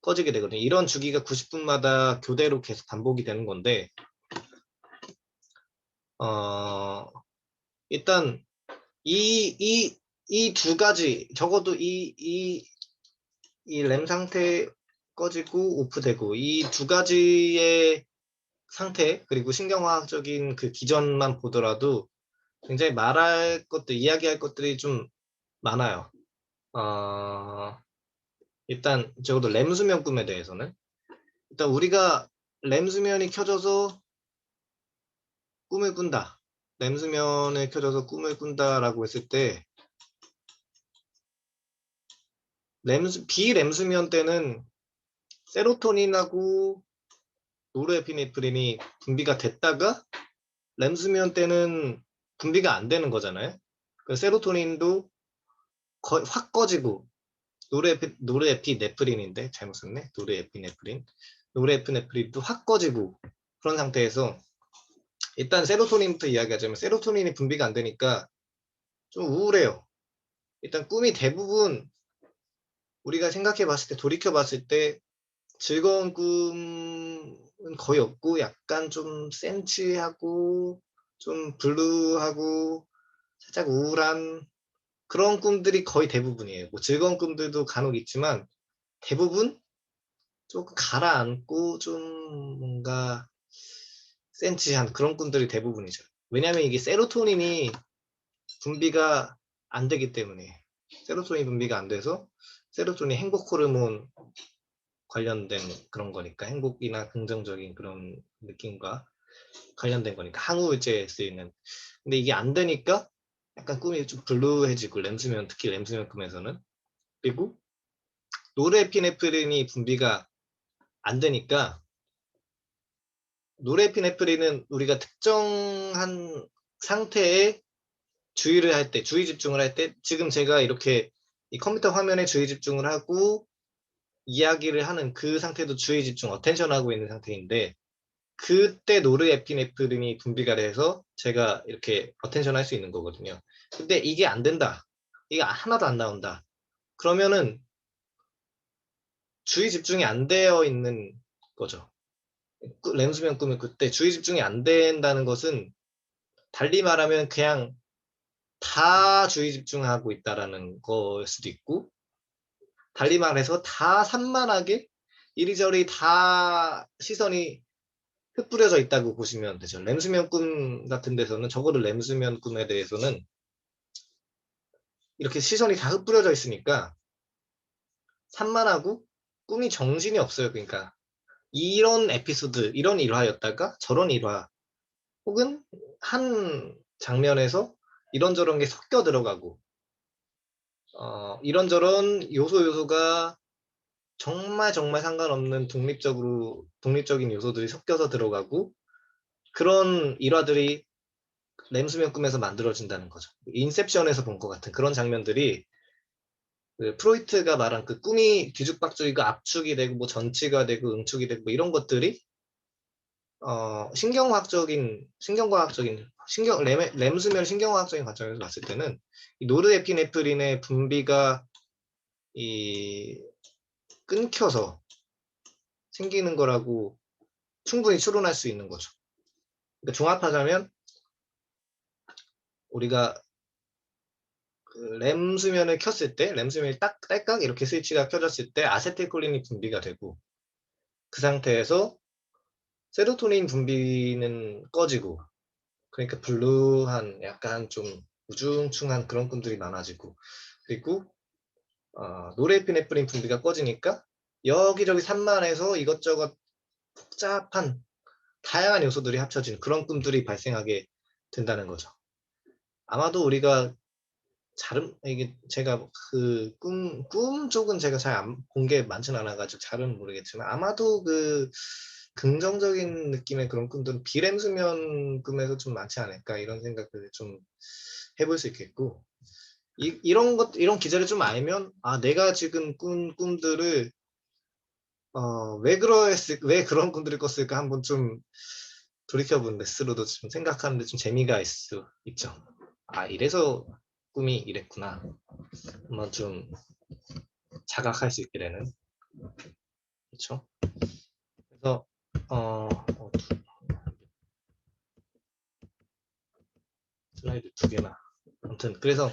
꺼지게 되거든요. 이런 주기가 90분마다 교대로 계속 반복이 되는 건데, 일단 이 두 가지, 적어도 이 램 상태 꺼지고 오프되고 이 두 가지의 상태, 그리고 신경화학적인 그 기전만 보더라도 굉장히 이야기할 것들이 좀 많아요. 일단 적어도 램 수면 꿈에 대해서는, 일단 우리가 램 수면이 켜져서 꿈을 꾼다. 램 수면에 켜져서 꿈을 꾼다라고 했을 때, 비램 수면 때는 세로토닌하고 노르에피네프린이 분비가 됐다가 램 수면 때는 분비가 안 되는 거잖아요. 그 세로토닌도 거의 확 꺼지고, 노르에피네프린인데 잘못 썼네. 노르에피네프린도 확 꺼지고, 그런 상태에서 일단 세로토닌부터 이야기하자면, 세로토닌이 분비가 안 되니까 좀 우울해요. 일단 꿈이 대부분 우리가 생각해 봤을 때, 돌이켜 봤을 때 즐거운 꿈은 거의 없고 약간 좀 센치하고 좀 블루하고 살짝 우울한 그런 꿈들이 거의 대부분이에요. 뭐 즐거운 꿈들도 간혹 있지만 대부분 쪼끔 가라앉고 좀 뭔가 센치한 그런 꿈들이 대부분이죠. 왜냐하면 이게 세로토닌이 분비가 안 되기 때문에. 세로토닌 분비가 안 돼서 세로토닌 행복 호르몬 관련된 그런 거니까 행복이나 긍정적인 그런 느낌과 관련된 거니까 항우울제에 쓰이는. 근데 이게 안 되니까 약간 꿈이 좀 블루해지고 렘수면 특히 렘수면 꿈에서는. 그리고 노르에피네프린이 분비가 안 되니까 노르에피네프린은 우리가 특정한 상태에 주의를 할 때, 주의 집중을 할 때 지금 제가 이렇게 이 컴퓨터 화면에 주의 집중을 하고 이야기를 하는 그 상태도 주의 집중, 어텐션 하고 있는 상태인데 그때 노르에피네프린이 분비가 돼서 제가 이렇게 어텐션 할 수 있는 거거든요. 근데 이게 안 된다. 이게 하나도 안 나온다. 그러면은 주의 집중이 안 되어 있는 거죠. 렘수면 꿈은 그때 주의 집중이 안 된다는 것은 달리 말하면 그냥 다 주의 집중하고 있다라는 걸 수도 있고 달리 말해서 다 산만하게 이리저리 다 시선이 흩뿌려져 있다고 보시면 되죠. 렘수면 꿈 같은 데서는 적어도 렘수면 꿈에 대해서는 이렇게 시선이 다 흩뿌려져 있으니까 산만하고 꿈이 정신이 없어요. 그러니까 이런 에피소드, 이런 일화였다가 저런 일화 혹은 한 장면에서 이런저런 게 섞여 들어가고 이런저런 요소가 정말 정말 상관없는 독립적인 요소들이 섞여서 들어가고 그런 일화들이 렘수면 꿈에서 만들어진다는 거죠. 인셉션에서 본 것 같은 그런 장면들이 그 프로이트가 말한 그 꿈이 뒤죽박죽이고 압축이 되고 뭐 전치가 되고 응축이 되고 뭐 이런 것들이 렘수면 신경과학적인 관점에서 봤을 때는 이 노르에피네프린의 분비가 이 끊겨서 생기는 거라고 충분히 추론할 수 있는 거죠. 그러니까 종합하자면 우리가 그 렘수면을 켰을 때 렘수면이 딱 딸깍 이렇게 스위치가 켜졌을 때 아세틸콜린이 분비가 되고 그 상태에서 세로토닌 분비는 꺼지고 그러니까 블루한 약간 좀 우중충한 그런 꿈들이 많아지고 그리고 노르에피네프린 분비가 꺼지니까 여기저기 산만해서 이것저것 복잡한 다양한 요소들이 합쳐진 그런 꿈들이 발생하게 된다는 거죠. 아마도 우리가 이게 제가 그 꿈 쪽은 제가 잘 본 게 많진 않아가지고 잘은 모르겠지만 아마도 그 긍정적인 느낌의 그런 꿈들은 비렘 수면 꿈에서 좀 많지 않을까 이런 생각을 좀 해볼 수 있겠고 이런 기제를 좀 알면 내가 지금 꾼 꿈들을 왜 그런 꿈들을 꿨을까 한번 좀 돌이켜보는데 스스로도 좀 생각하는데 좀 재미가 있죠. 이래서 꿈이 이랬구나. 한번 좀 자각할 수 있게 되는 그렇죠. 그래서 슬라이드 2개나 아무튼 그래서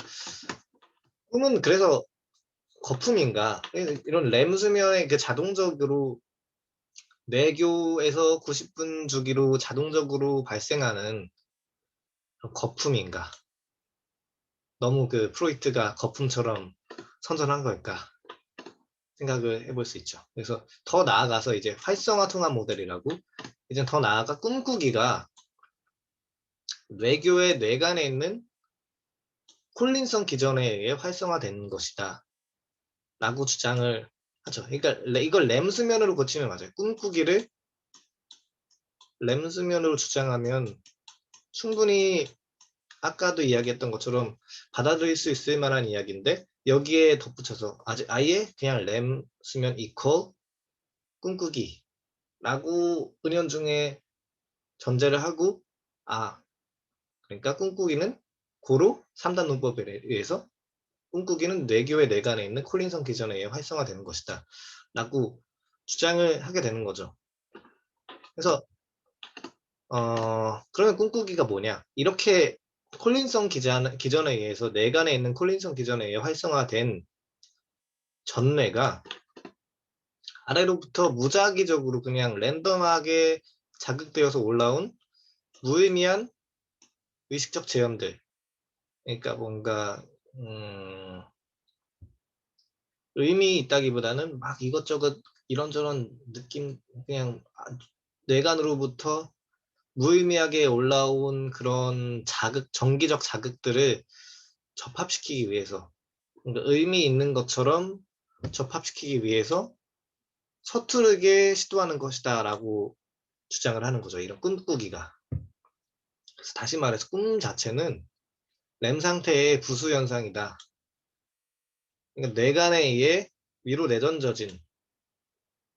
꿈은 그래서 거품인가 이런 렘 수면의 그 자동적으로 뇌교에서 90분 주기로 자동적으로 발생하는 거품인가 너무 그 프로이트가 거품처럼 선전한 걸까 생각을 해볼 수 있죠. 그래서 더 나아가서 이제 활성화 통합 모델이라고 이제 더 나아가 꿈꾸기가 뇌교의 뇌간에 있는 콜린성 기전에 의해 활성화된 것이다 라고 주장을 하죠. 그러니까 이걸 렘 수면으로 고치면 맞아요. 꿈꾸기를 렘 수면으로 주장하면 충분히 아까도 이야기했던 것처럼 받아들일 수 있을 만한 이야기인데 여기에 덧붙여서 아예 그냥 렘 수면 이퀄 꿈꾸기 라고 은연중에 전제를 하고 그러니까 꿈꾸기는 고로 3단 논법에 의해서 꿈꾸기는 뇌교의 뇌간에 있는 콜린성 기전에 의해 활성화되는 것이다 라고 주장을 하게 되는 거죠. 그래서 그러면 꿈꾸기가 뭐냐? 이렇게 콜린성 기전에 의해서 뇌간에 있는 콜린성 기전에 의해 활성화된 전뇌가 아래로부터 무작위적으로 그냥 랜덤하게 자극되어서 올라온 무의미한 의식적 제염들, 그러니까 뭔가 의미 있다기보다는 막 이것저것 이런저런 느낌, 그냥 뇌간으로부터 무의미하게 올라온 그런 자극, 정기적 자극들을 접합시키기 위해서, 그러니까 의미 있는 것처럼 접합시키기 위해서 서투르게 시도하는 것이다라고 주장을 하는 거죠. 이런 꿈꾸기가. 그래서 다시 말해서 꿈 자체는 렘 상태의 부수 현상이다. 그러니까 뇌간에 의해 위로 내던져진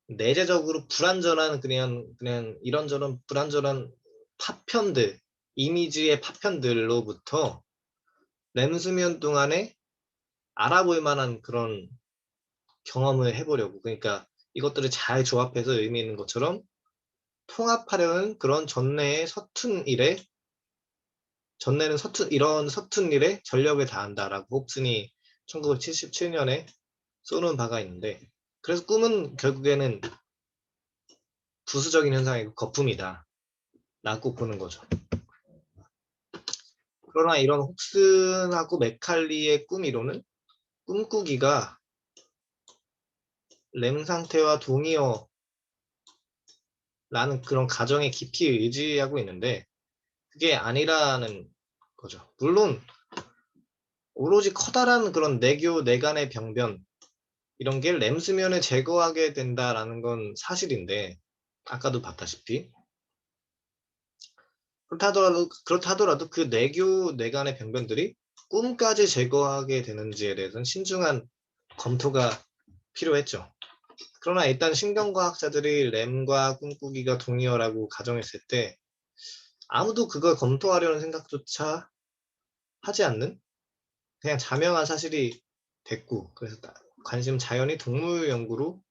내재적으로 불완전한 그냥 이런저런 불완전한 파편들, 이미지의 파편들로부터 렘 수면 동안에 알아볼 만한 그런 경험을 해보려고, 그러니까 이것들을 잘 조합해서 의미 있는 것처럼 통합하려는 그런 이런 서툰 일에 전력을 다한다라고 홉슨이 1977년에 쏘는 바가 있는데, 그래서 꿈은 결국에는 부수적인 현상이고 거품이다 라고 보는 거죠. 그러나 이런 홉슨하고 맥칼리의 꿈 이론은 꿈꾸기가 렘 상태와 동의어라는 그런 가정에 깊이 의지하고 있는데 그게 아니라는 거죠. 물론 오로지 커다란 그런 뇌간의 병변 이런 게 렘 수면을 제거하게 된다라는 건 사실인데, 아까도 봤다시피 그렇다 하더라도 그 뇌간의 병변들이 꿈까지 제거하게 되는지에 대해서는 신중한 검토가 필요했죠. 그러나 일단 신경과학자들이 렘과 꿈꾸기가 동의어라고 가정했을 때 아무도 그걸 검토하려는 생각조차 하지 않는 그냥 자명한 사실이 됐고, 그래서 관심 자연히 동물 연구로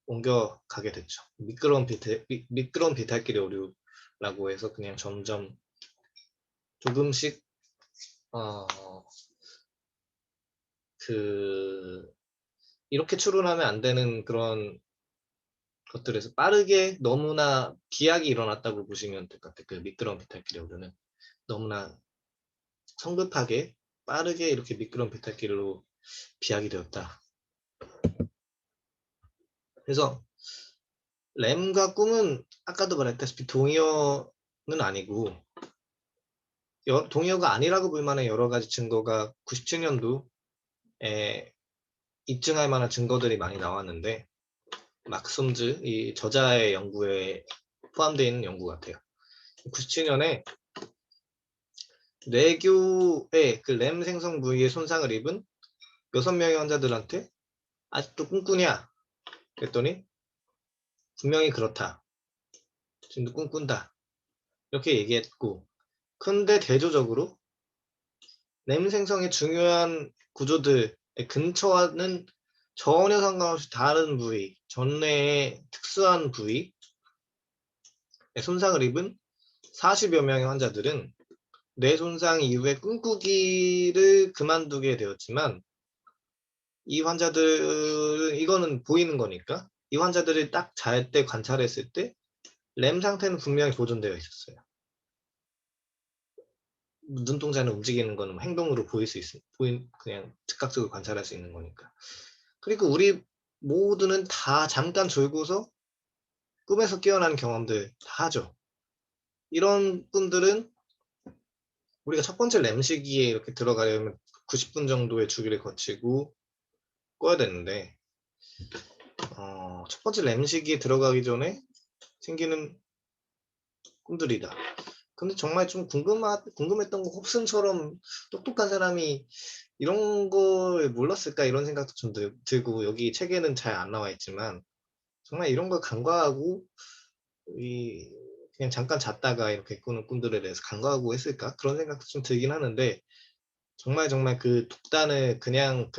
옮겨가게 됐죠. 미끄러운 비탈길의 오류라고 해서 그냥 점점 조금씩 어, 이렇게 추론하면 안 되는 그런 것들에서 빠르게 너무나 비약이 일어났다고 보시면 될 것 같아요. 그 미끄러운 비탈길의 오류는 너무나 성급하게 빠르게 이렇게 미끄러운 비탈길로 비약이 되었다. 그래서 램과 꿈은 아까도 말했다시피 동의어는 아니고, 동의어가 아니라고 볼 만한 여러 가지 증거가 97년도에 입증할 만한 증거들이 많이 나왔는데, 마크 솜즈 이 저자의 연구에 포함되어 있는 연구 같아요. 97년에 뇌교의 그 램 생성 부위에 손상을 입은 6명의 환자들한테 아직도 꿈꾸냐? 그랬더니 분명히 그렇다. 지금도 꿈꾼다. 이렇게 얘기했고, 근데 대조적으로 램 생성의 중요한 구조들의 근처와는 전혀 상관없이 다른 부위, 전뇌의 특수한 부위에 손상을 입은 40여 명의 환자들은 뇌 손상 이후에 꿈꾸기를 그만두게 되었지만, 이 환자들은 이거는 보이는 거니까 이 환자들이 딱 잘 때 관찰했을 때 램 상태는 분명히 보존되어 있었어요. 눈동자는 움직이는 거는 행동으로 보일 수 그냥 즉각적으로 관찰할 수 있는 거니까. 그리고 우리 모두는 다 잠깐 졸고서 꿈에서 깨어나는 경험들 다 하죠. 이런 꿈들은 우리가 첫 번째 램 시기에 이렇게 들어가려면 90분 정도의 주기를 거치고 꿔야 되는데, 첫 번째 램 시기에 들어가기 전에 생기는 꿈들이다. 근데 정말 좀 궁금했던 거, 홉슨처럼 똑똑한 사람이 이런 걸 몰랐을까 이런 생각도 좀 들고, 여기 책에는 잘 안 나와 있지만 정말 이런 걸 간과하고 그냥 잠깐 잤다가 이렇게 꾸는 꿈들에 대해서 간과하고 했을까 그런 생각도 좀 들긴 하는데, 정말 그 독단을 그냥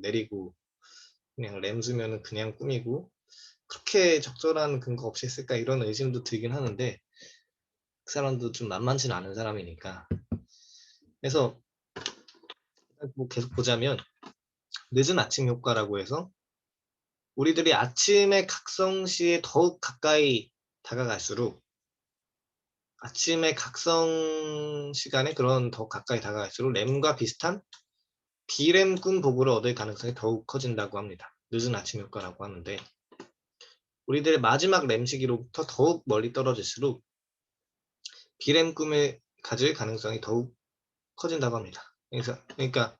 내리고 그냥 램 수면은 그냥 꿈이고 그렇게 적절한 근거 없이 했을까 이런 의심도 들긴 하는데 그 사람도 좀 만만치는 않은 사람이니까. 그래서 뭐 계속 보자면 늦은 아침 효과라고 해서 우리들이 아침의 각성시에 더욱 가까이 다가갈수록 아침의 각성 시간에 그런 더욱 가까이 다가갈수록 렘과 비슷한 비렘 꿈 보고를 얻을 가능성이 더욱 커진다고 합니다. 늦은 아침 효과라고 하는데 우리들의 마지막 렘 시기로부터 더욱 멀리 떨어질수록 비렘 꿈을 가질 가능성이 더욱 커진다고 합니다. 그러니까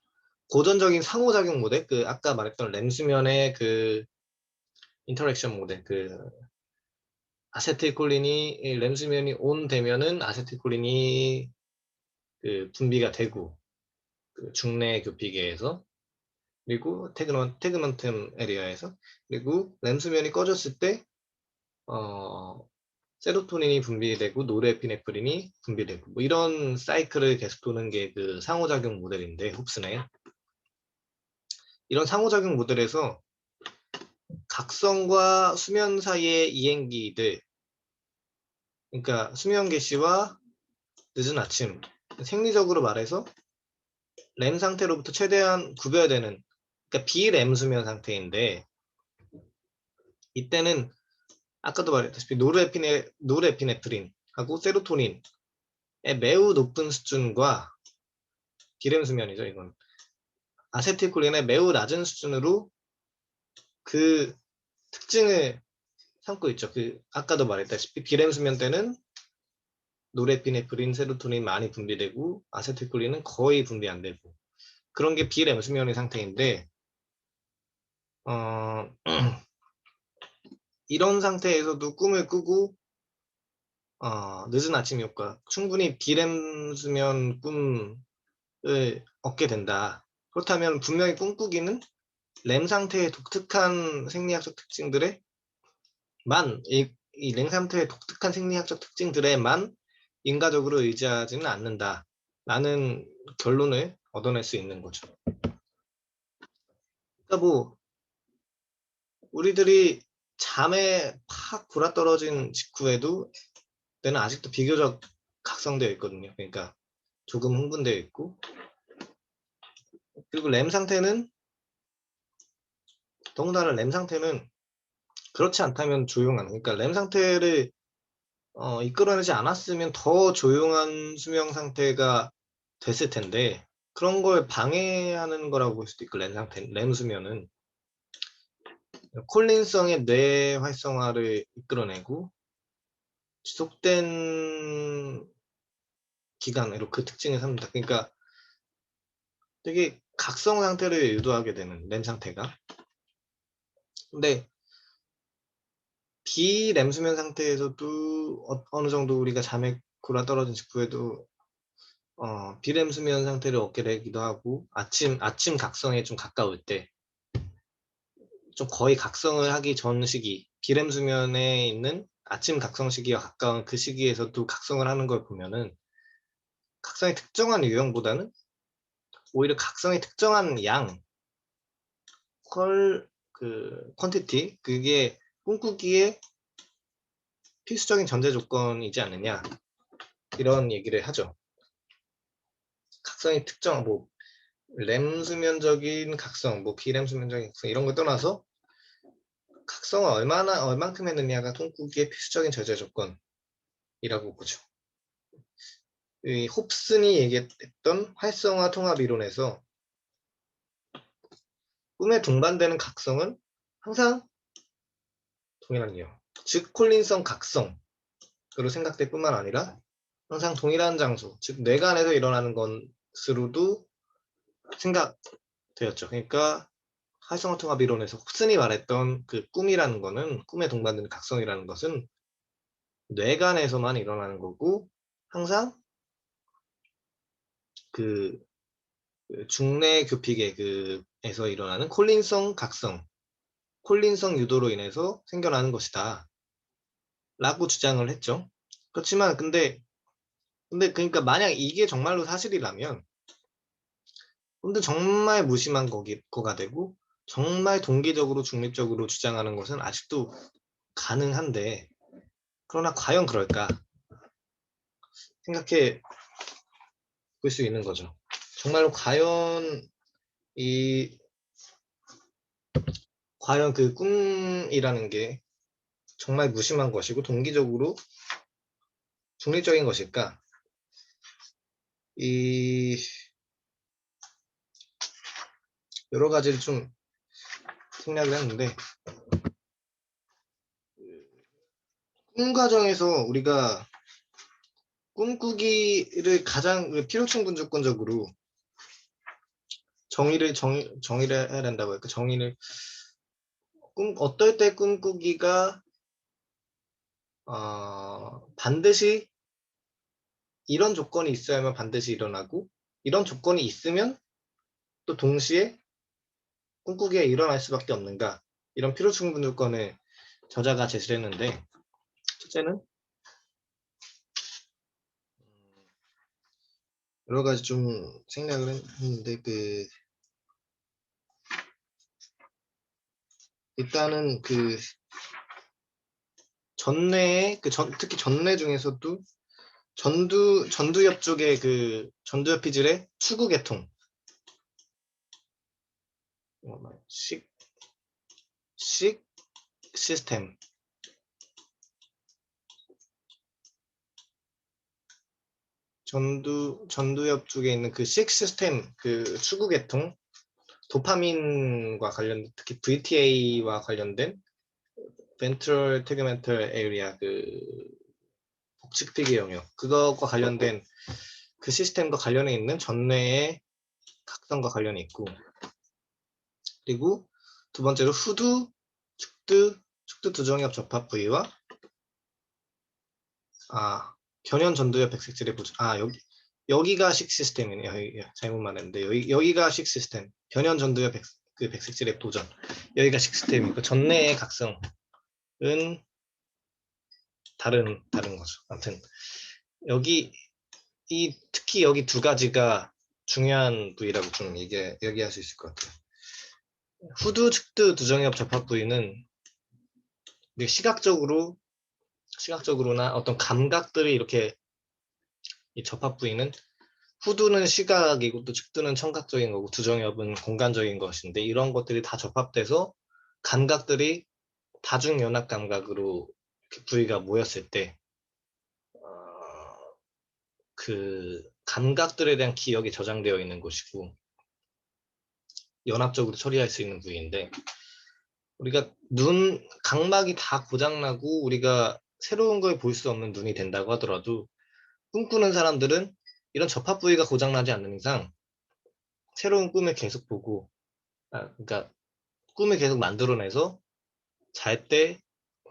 고전적인 상호작용 모델, 그 아까 말했던 렘 수면의 그 인터랙션 모델, 그 아세틸콜린이 렘 수면이 온 되면은 아세틸콜린이 그 분비가 되고 그 중내 교피계에서 그리고 테그먼텀 에리어에서 그리고 렘 수면이 꺼졌을 때 세로토닌이 분비되고 노르에피네프린이 분비되고 뭐 이런 사이클을 계속 도는 게 그 상호작용 모델인데 홉슨의 이런 상호작용 모델에서 각성과 수면 사이의 이행기들 그러니까 수면 개시와 늦은 아침 생리적으로 말해서 렘 상태로부터 최대한 구별되는 그러니까 비렘 수면 상태인데 이때는 아까도 말했다시피 노르에피네프린하고 세로토닌의 매우 높은 수준과 비렘 수면이죠. 이건 아세틸콜린의 매우 낮은 수준으로 그 특징을 삼고 있죠. 그 아까도 말했다시피 비렘 수면 때는 노르에피네프린, 세로토닌 많이 분비되고 아세틸콜린은 거의 분비 안 되고 그런 게 비렘 수면의 상태인데 이런 상태에서도 꿈을 꾸고 늦은 아침 효과 충분히 비렘 수면 꿈을 얻게 된다. 그렇다면 분명히 꿈꾸기는 렘 상태의 독특한 생리학적 특징들에 이 렘 상태의 독특한 생리학적 특징들에만 인과적으로 의지하지는 않는다. 라는 결론을 얻어낼 수 있는 거죠. 그러니까 뭐 우리들이 잠에 팍 굴아떨어진 직후에도 때는 아직도 비교적 각성되어 있거든요. 그러니까 조금 흥분되어 있고 그리고 렘 상태는 더군다나 렘 상태는 그렇지 않다면 조용한 그러니까 렘 상태를 이끌어내지 않았으면 더 조용한 수면 상태가 됐을 텐데 그런 걸 방해하는 거라고 볼 수도 있고 렘 수면은 콜린성의 뇌 활성화를 이끌어내고 지속된 기간으로 그 특징을 삼는다. 그러니까 되게 각성 상태를 유도하게 되는 렘 상태가. 근데 비렘 수면 상태에서도 어느 정도 우리가 잠에 굴러떨어진 직후에도 비렘 수면 상태를 얻게 되기도 하고 아침 각성에 좀 가까울 때 좀 거의 각성을 하기 전 시기 비렘 수면에 있는 아침 각성 시기와 가까운 그 시기에서도 각성을 하는 걸 보면은 각성의 특정한 유형보다는 오히려 각성의 특정한 양 그 퀀티티 그게 꿈꾸기에 필수적인 전제 조건이지 않느냐 이런 얘기를 하죠. 각성의 특정 뭐 렘 수면적인 각성, 뭐 비렘 수면적인 각성 이런 걸 떠나서 각성을 얼만큼 했느냐가 꿈꾸기의 필수적인 전제 조건이라고 보죠. 이 홉슨이 얘기했던 활성화 통합 이론에서 꿈에 동반되는 각성은 항상 동일한 유형, 즉 콜린성 각성으로 생각될 뿐만 아니라 항상 동일한 장소, 즉 뇌간에서 일어나는 것으로도 생각되었죠. 그러니까 활성화 통합 이론에서 홉슨이 말했던 그 꿈이라는 거는 꿈에 동반되는 각성이라는 것은 뇌간에서만 일어나는 거고 항상 그 중내 교픽의 그에서 일어나는 콜린성 각성, 콜린성 유도로 인해서 생겨나는 것이다. 라고 주장을 했죠. 그렇지만 근데 그러니까 만약 이게 정말로 사실이라면 근데 정말 무심한 거가 되고 정말 동기적으로 중립적으로 주장하는 것은 아직도 가능한데 그러나 과연 그럴까 생각해 볼 수 있는 거죠. 정말로 과연 그 꿈이라는 게 정말 무심한 것이고 동기적으로 중립적인 것일까? 이 여러 가지를 좀 생각을 했는데 꿈 과정에서 우리가 꿈꾸기를 가장 필요충분 조건적으로 정의를 해야 된다고 할까? 어떨 때 꿈꾸기가 반드시 이런 조건이 있어야만 반드시 일어나고 이런 조건이 있으면 또 동시에 꿈꾸기가 일어날 수밖에 없는가? 이런 필요충분 조건을 저자가 제시를 했는데 첫째는 여러 가지 좀 생각을 했는데 일단은 전뇌의 특히 전뇌 중에서도 전두엽 쪽의 전두엽 피질의 추구 계통 식 시스템 전두엽 쪽에 있는 식 시스템 추구 계통 도파민과 관련 특히 VTA와 관련된 ventral tegmental area 복측피계 영역 그것과 관련된 그 시스템과 관련해 있는 전뇌의 각성과 관련이 있고 그리고 두 번째로 후두 축두 두정엽 접합 부위와 견연 전두엽 백색질의 보존 여기가 식 시스템이네요. 잘못 말했는데 여기가 식 시스템 견연 전두엽 백색질의 보존 여기가 식 시스템이고 전뇌의 각성은 다른 거죠. 아무튼 특히 여기 두 가지가 중요한 부위라고 좀 얘기할 수 있을 것 같아요. 후두 측두 두정엽 접합 부위는 시각적으로나 어떤 감각들이 이렇게 이 접합 부위는 후두는 시각이고 또 측두는 청각적인 거고 두정엽은 공간적인 것인데 이런 것들이 다 접합돼서 감각들이 다중연합 감각으로 부위가 모였을 때 그 감각들에 대한 기억이 저장되어 있는 곳이고 연합적으로 처리할 수 있는 부위인데 우리가 각막이 다 고장나고 우리가 새로운 걸 볼 수 없는 눈이 된다고 하더라도 꿈꾸는 사람들은 이런 접합 부위가 고장나지 않는 이상 새로운 꿈을 계속 보고 그러니까 꿈을 계속 만들어내서 잘 때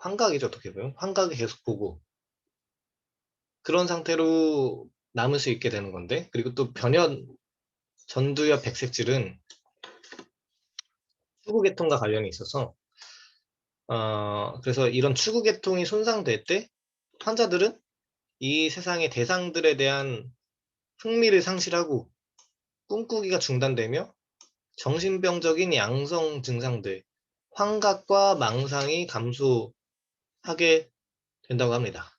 환각이죠. 어떻게 보면 환각을 계속 보고 그런 상태로 남을 수 있게 되는 건데 그리고 또 전두엽 백색질은 추구계통과 관련이 있어서 그래서 이런 추구계통이 손상될 때 환자들은 이 세상의 대상들에 대한 흥미를 상실하고 꿈꾸기가 중단되며 정신병적인 양성 증상들, 환각과 망상이 감소하게 된다고 합니다.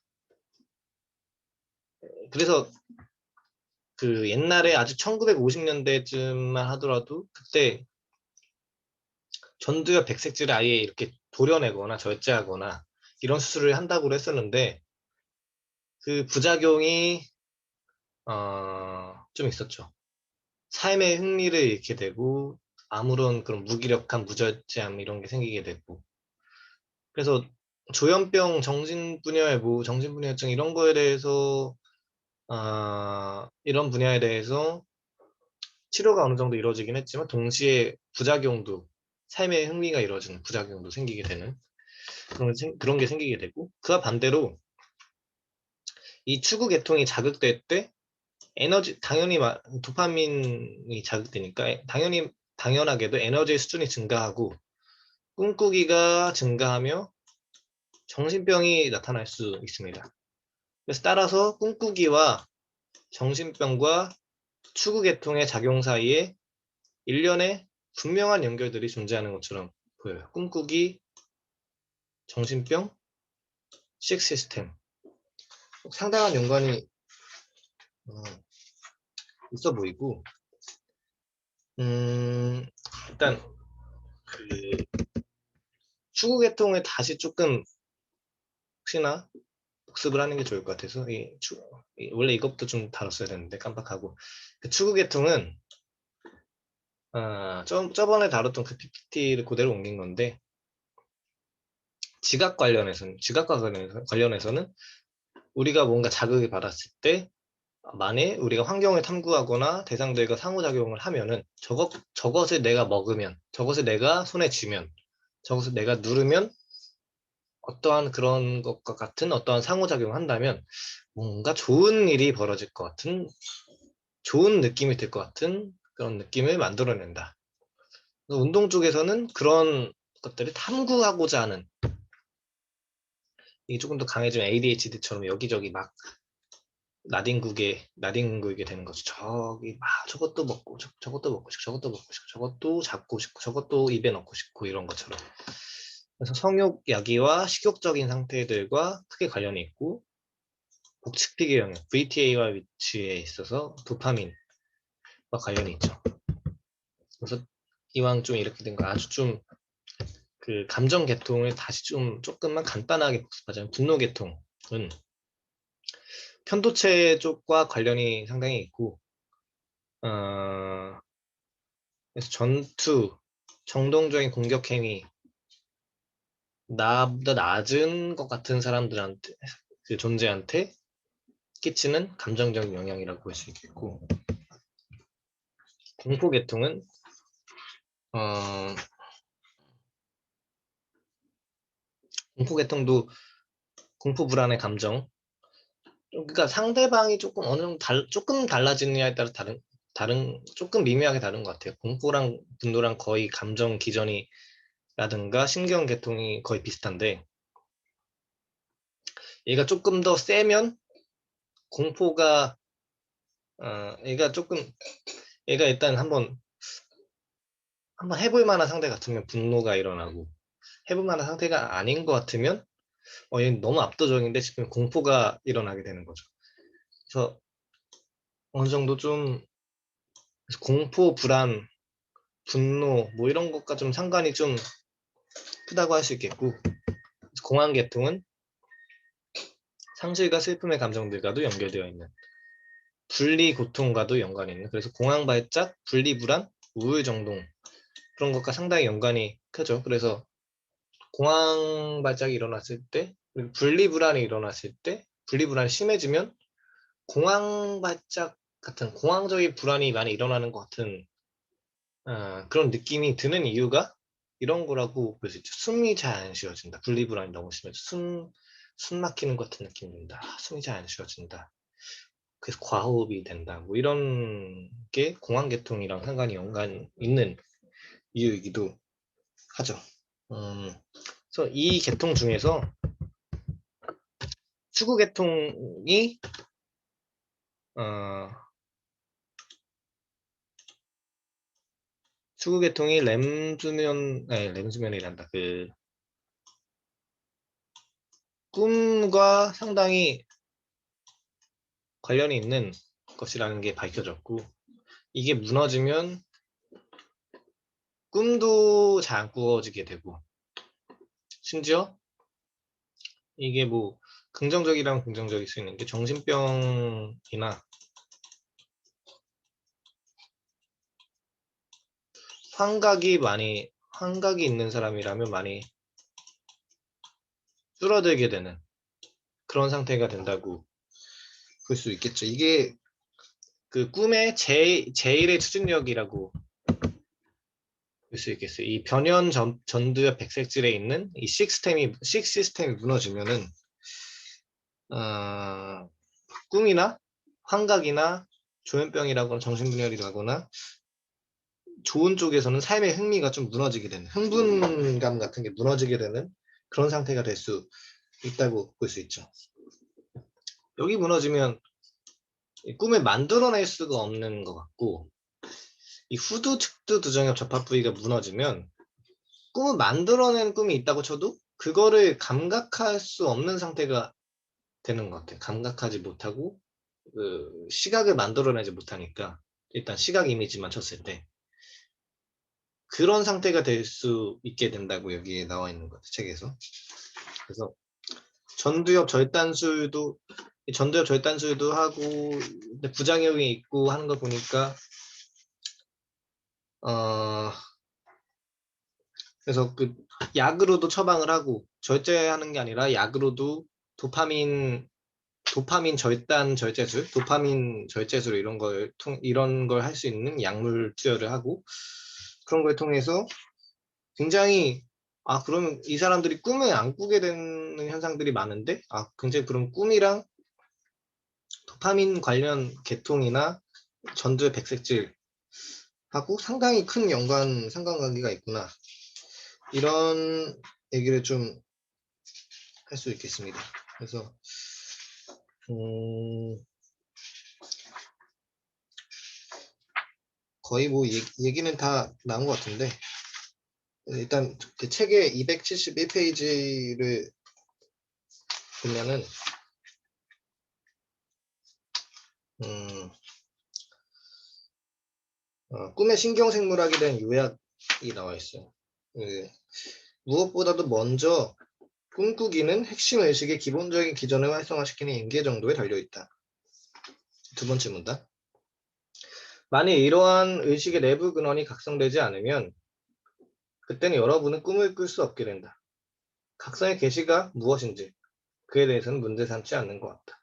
그래서 옛날에 아직 1950년대쯤만 하더라도 그때 전두엽 백색질을 아예 이렇게 도려내거나 절제하거나 이런 수술을 한다고 했었는데 그 부작용이 좀 있었죠. 삶의 흥미를 잃게 되고 아무런 그런 무기력함, 무절제함 이런 게 생기게 되고 그래서 조현병, 정신분열증 이런 거에 대해서 이런 분야에 대해서 치료가 어느 정도 이루어지긴 했지만 동시에 부작용도 삶의 흥미가 이루어지는 부작용도 생기게 되는 그런 게 생기게 되고 그와 반대로 이 추구 계통이 자극될 때 당연히 도파민이 자극되니까 당연하게도 에너지의 수준이 증가하고 꿈꾸기가 증가하며 정신병이 나타날 수 있습니다. 그래서 따라서 꿈꾸기와 정신병과 추구 계통의 작용 사이에 일련의 분명한 연결들이 존재하는 것처럼 보여요. 꿈꾸기, 정신병, 식 시스템 상당한 연관이 있어 보이고, 일단 그 추구 계통을 다시 조금 혹시나 복습을 하는 게 좋을 것 같아서 원래 이것부터 좀 다뤘어야 되는데 깜빡하고, 그 추구 계통은 저번에 다뤘던 그 PPT를 그대로 옮긴 건데, 지각과 관련해서는 우리가 뭔가 자극을 받았을 때 만에 우리가 환경을 탐구하거나 대상들과 상호작용을 하면은 저것을 내가 먹으면, 저것을 내가 손에 쥐면, 저것을 내가 누르면 어떠한 그런 것과 같은 어떠한 상호작용을 한다면 뭔가 좋은 일이 벌어질 것 같은, 좋은 느낌이 들 것 같은 그런 느낌을 만들어낸다. 운동 쪽에서는 그런 것들을 탐구하고자 하는, 이게 조금 더 강해지면 ADHD처럼 여기저기 막 나뒹구게 되는 거죠. 저기 막 저것도 먹고 저것도 먹고 싶고 저것도 먹고 싶고 저것도 잡고 싶고 저것도 입에 넣고 싶고 이런 것처럼. 그래서 성욕 야기와 식욕적인 상태들과 크게 관련이 있고, 복측피계 영역 VTA와 위치에 있어서 도파민과 관련이 있죠. 그래서 이왕 좀 이렇게 된 거 아주 좀 그 감정 계통을 다시 조금만 간단하게 복습하자면, 분노 계통은 편도체 쪽과 관련이 상당히 있고, 그래서 전투, 정동적인 공격 행위, 나보다 낮은 것 같은 사람들한테, 그 존재한테 끼치는 감정적인 영향이라고 볼 수 있겠고, 공포 계통은 공포 계통도 공포 불안의 감정, 그러니까 상대방이 조금 어느 정도 조금 달라지느냐에 따라 다른 조금 미묘하게 다른 것 같아요. 공포랑 분노랑 거의 감정 기전이라든가 신경 계통이 거의 비슷한데, 얘가 조금 더 세면 공포가 얘가 조금, 얘가 일단 한번 해볼 만한 상대 같으면 분노가 일어나고, 해볼 만한 상태가 아닌 것 같으면 얘는 너무 압도적인데 싶으면 공포가 일어나게 되는 거죠. 그래서 어느 정도 좀 공포, 불안, 분노 뭐 이런 것과 좀 상관이 좀 크다고 할 수 있겠고, 공황 계통은 상실과 슬픔의 감정들과도 연결되어 있는, 분리 고통과도 연관이 있는, 그래서 공황 발작, 분리 불안, 우울 정동 그런 것과 상당히 연관이 크죠. 그래서 공황 발작이 일어났을 때, 그리고 분리 불안이 일어났을 때, 분리 불안이 심해지면 공황 발작 같은 공황적인 불안이 많이 일어나는 것 같은 그런 느낌이 드는 이유가 이런 거라고 볼 수 있죠. 숨이 잘 안 쉬어진다. 분리불안이 너무 심해서 숨 막히는 것 같은 느낌이 든다. 숨이 잘 안 쉬어진다. 그래서 과호흡이 된다. 뭐 이런 게 공황계통이랑 상관이 연관 있는 이유이기도 하죠. 그래서 이 계통 중에서 추구계통이 추구계통이 렘수면이란다. 그 꿈과 상당히 관련이 있는 것이라는 게 밝혀졌고, 이게 무너지면 꿈도 잘 안 꾸어지게 되고, 심지어 이게 뭐 긍정적이랑 긍정적일 수 있는 게 정신병이나 환각이 있는 사람이라면 많이 줄어들게 되는 그런 상태가 된다고 볼 수 있겠죠. 이게 그 꿈의 제일의 추진력이라고 볼 수 있겠어요. 이 변연 전두엽 백색질에 있는 이 시스템이 무너지면은 꿈이나 환각이나 조현병이라거나 정신분열이라거나 좋은 쪽에서는 삶의 흥미가 좀 무너지게 되는, 흥분감 같은 게 무너지게 되는 그런 상태가 될 수 있다고 볼 수 있죠. 여기 무너지면 꿈을 만들어낼 수가 없는 것 같고, 이 후두, 측두, 두정엽 접합 부위가 무너지면 꿈을 만들어낸 꿈이 있다고 쳐도 그거를 감각할 수 없는 상태가 되는 것 같아요. 감각하지 못하고 그 시각을 만들어내지 못하니까 일단 시각 이미지만 쳤을 때 그런 상태가 될 수 있게 된다고 여기에 나와 있는 것 같아요. 책에서. 그래서 전두엽 절단술도 하고 근데 부작용이 있고 하는 거 보니까 그래서 그 약으로도 처방을 하고 절제하는 게 아니라 약으로도 도파민 절단 절제술, 도파민 절제술 이런 걸 할 수 있는 약물 투여를 하고 그런 걸 통해서 굉장히 그러면 이 사람들이 꿈을 안 꾸게 되는 현상들이 많은데 굉장히 그런 꿈이랑 도파민 관련 계통이나 전두의 백색질하고 상당히 큰 상관관계가 있구나. 이런 얘기를 좀 할 수 있겠습니다. 그래서 거의 뭐 얘기는 다 나온 것 같은데 일단 그 책의 271페이지를 보면은 꿈의 신경생물학에 대한 요약이 나와 있어요. 무엇보다도 먼저 꿈꾸기는 핵심 의식의 기본적인 기전을 활성화시키는 인계 정도에 달려있다. 두 번째 문단. 만일 이러한 의식의 내부 근원이 각성되지 않으면 그때는 여러분은 꿈을 꿀 수 없게 된다. 각성의 계시가 무엇인지 그에 대해서는 문제 삼지 않는 것 같다.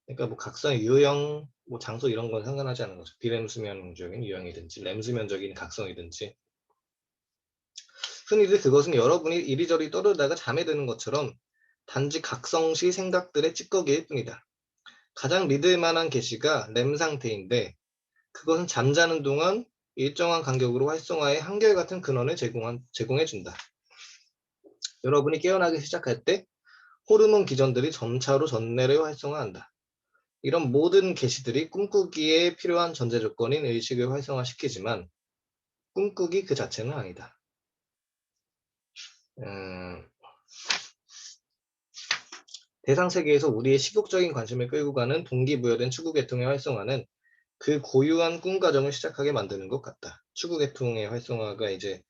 그러니까 뭐 각성의 유형, 뭐 장소 이런 건 상관하지 않는 거죠. 비램수면적인 유형이든지 램수면적인 각성이든지 흔히들 그것은 여러분이 이리저리 떠들다가 잠에 드는 것처럼 단지 각성시 생각들의 찌꺼기일 뿐이다. 가장 믿을 만한 계시가 램 상태인데 그것은 잠자는 동안 일정한 간격으로 활성화해 한결같은 근원을 제공해준다. 여러분이 깨어나기 시작할 때 호르몬 기전들이 점차로 전뇌를 활성화한다. 이런 모든 계시들이 꿈꾸기에 필요한 전제 조건인 의식을 활성화시키지만 꿈꾸기 그 자체는 아니다. 대상 세계에서 우리의 식욕적인 관심을 끌고 가는 동기부여된 추구계통의 활성화는 그 고유한 꿈 과정을 시작하게 만드는 것 같다. 추구계통의 활성화가 이제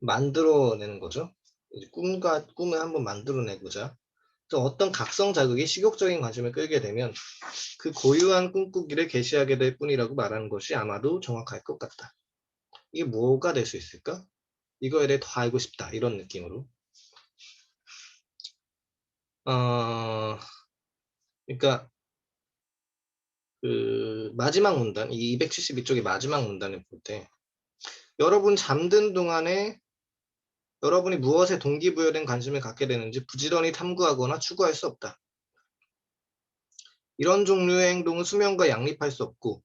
만들어내는 거죠. 이제 꿈을 한번 만들어내고자. 어떤 각성 자극이 식욕적인 관심을 끌게 되면 그 고유한 꿈꾸기를 개시하게 될 뿐이라고 말하는 것이 아마도 정확할 것 같다. 이게 뭐가 될 수 있을까? 이거에 대해 더 알고 싶다. 이런 느낌으로. 그러니까 그 마지막 문단, 이 272쪽의 마지막 문단을 볼 때 여러분 잠든 동안에 여러분이 무엇에 동기부여된 관심을 갖게 되는지 부지런히 탐구하거나 추구할 수 없다. 이런 종류의 행동은 수면과 양립할 수 없고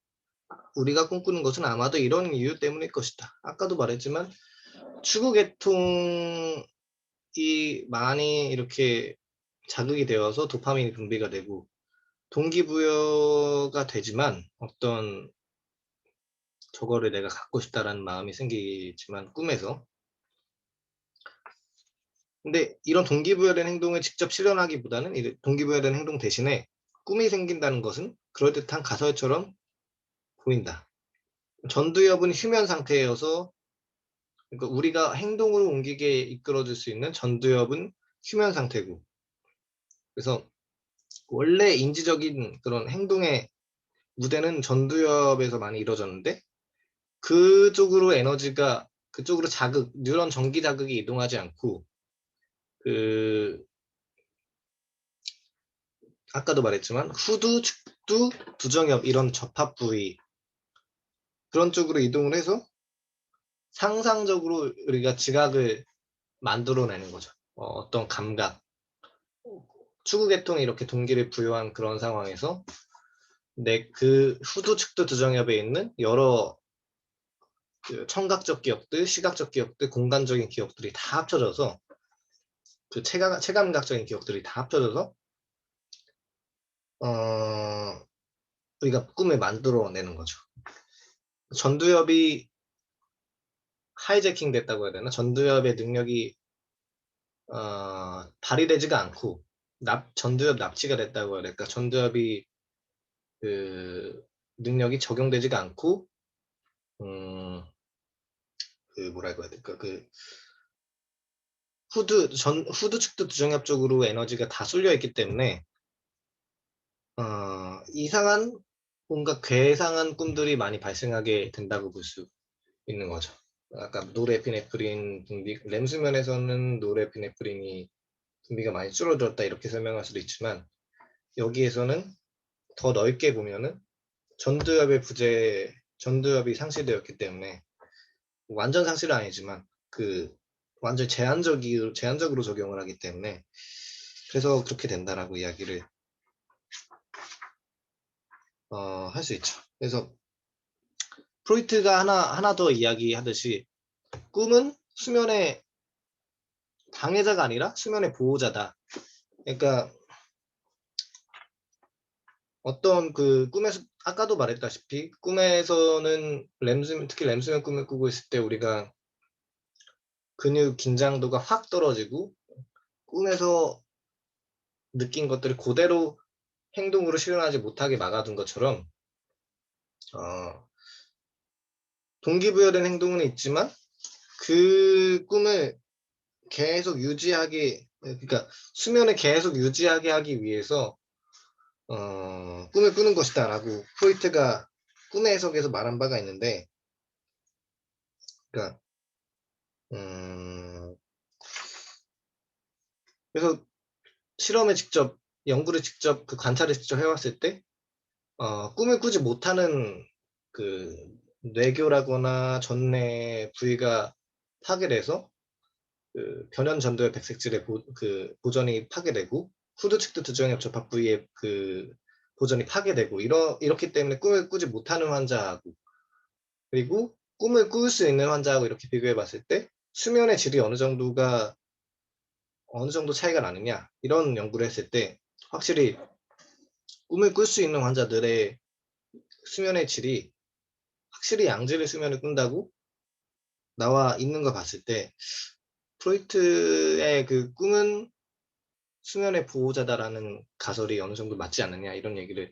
우리가 꿈꾸는 것은 아마도 이런 이유 때문일 것이다. 아까도 말했지만 추구계통이 많이 이렇게 자극이 되어서 도파민이 분비가 되고 동기부여가 되지만 어떤 저거를 내가 갖고 싶다라는 마음이 생기지만 꿈에서 근데 이런 동기부여된 행동을 직접 실현하기보다는 동기부여된 행동 대신에 꿈이 생긴다는 것은 그럴듯한 가설처럼 보인다. 전두엽은 휴면 상태여서 그러니까 우리가 행동으로 옮기게 이끌어줄 수 있는 전두엽은 휴면 상태고 그래서 원래 인지적인 그런 행동의 무대는 전두엽에서 많이 이루어졌는데 그쪽으로 뉴런 전기 자극이 이동하지 않고 그 아까도 말했지만 후두, 측두, 두정엽 이런 접합 부위 그런 쪽으로 이동을 해서 상상적으로 우리가 지각을 만들어내는 거죠. 어떤 감각, 추구계통에 이렇게 동기를 부여한 그런 상황에서 그 후두, 측두, 두정엽에 있는 여러 그 청각적 기억들, 시각적 기억들, 공간적인 기억들이 다 합쳐져서 그 체감각적인 기억들이 다 합쳐져서 우리가 꿈을 만들어내는 거죠. 전두엽이 하이제킹 됐다고 해야 되나? 전두엽의 능력이 발휘되지가 않고 전두엽 납치가 됐다고 해야 될까? 전두엽이 능력이 적용되지가 않고 음, 뭐라고 해야 될까? 후드 측도 두정엽 쪽으로 에너지가 다 쏠려 있기 때문에 이상한 뭔가 괴상한 꿈들이 많이 발생하게 된다고 볼 수 있는 거죠. 아까 노르에피네프린 분비, 렘 수면에서는 노르에피네프린이 분비가 많이 줄어들었다 이렇게 설명할 수도 있지만 여기에서는 더 넓게 보면은 전두엽이 상실되었기 때문에 완전 상실은 아니지만 완전 제한적으로 적용을 하기 때문에 그래서 그렇게 된다라고 이야기를 할 수 있죠. 그래서 프로이트가 하나 더 이야기하듯이 꿈은 수면의 방해자가 아니라 수면의 보호자다. 그러니까 어떤 꿈에서 아까도 말했다시피 꿈에서는 특히 렘수면 꿈을 꾸고 있을 때 우리가 근육 긴장도가 확 떨어지고 꿈에서 느낀 것들을 그대로 행동으로 실현하지 못하게 막아둔 것처럼 어, 동기부여된 행동은 있지만 그 꿈을 계속 유지하게 그러니까 수면을 계속 유지하게 하기 위해서 꿈을 꾸는 것이다라고 프로이트가 꿈의 해석에서 말한 바가 있는데 그러니까 그래서 연구를 직접 관찰을 직접 해왔을 때 꿈을 꾸지 못하는 그 뇌교라거나 전내 부위가 파괴돼서 변형 전도의 백색질의 보전이 파괴되고 후두 측도 두정엽 접합 부위의 보전이 파괴되고 이렇기 때문에 꿈을 꾸지 못하는 환자하고 그리고 꿈을 꿀 수 있는 환자하고 이렇게 비교해 봤을 때 수면의 질이 어느 정도 차이가 나느냐 이런 연구를 했을 때 확실히 꿈을 꿀 수 있는 환자들의 수면의 질이 확실히 양질의 수면을 꾼다고 나와 있는 거 봤을 때 프로이트의 꿈은 수면의 보호자다라는 가설이 어느 정도 맞지 않느냐 이런 얘기를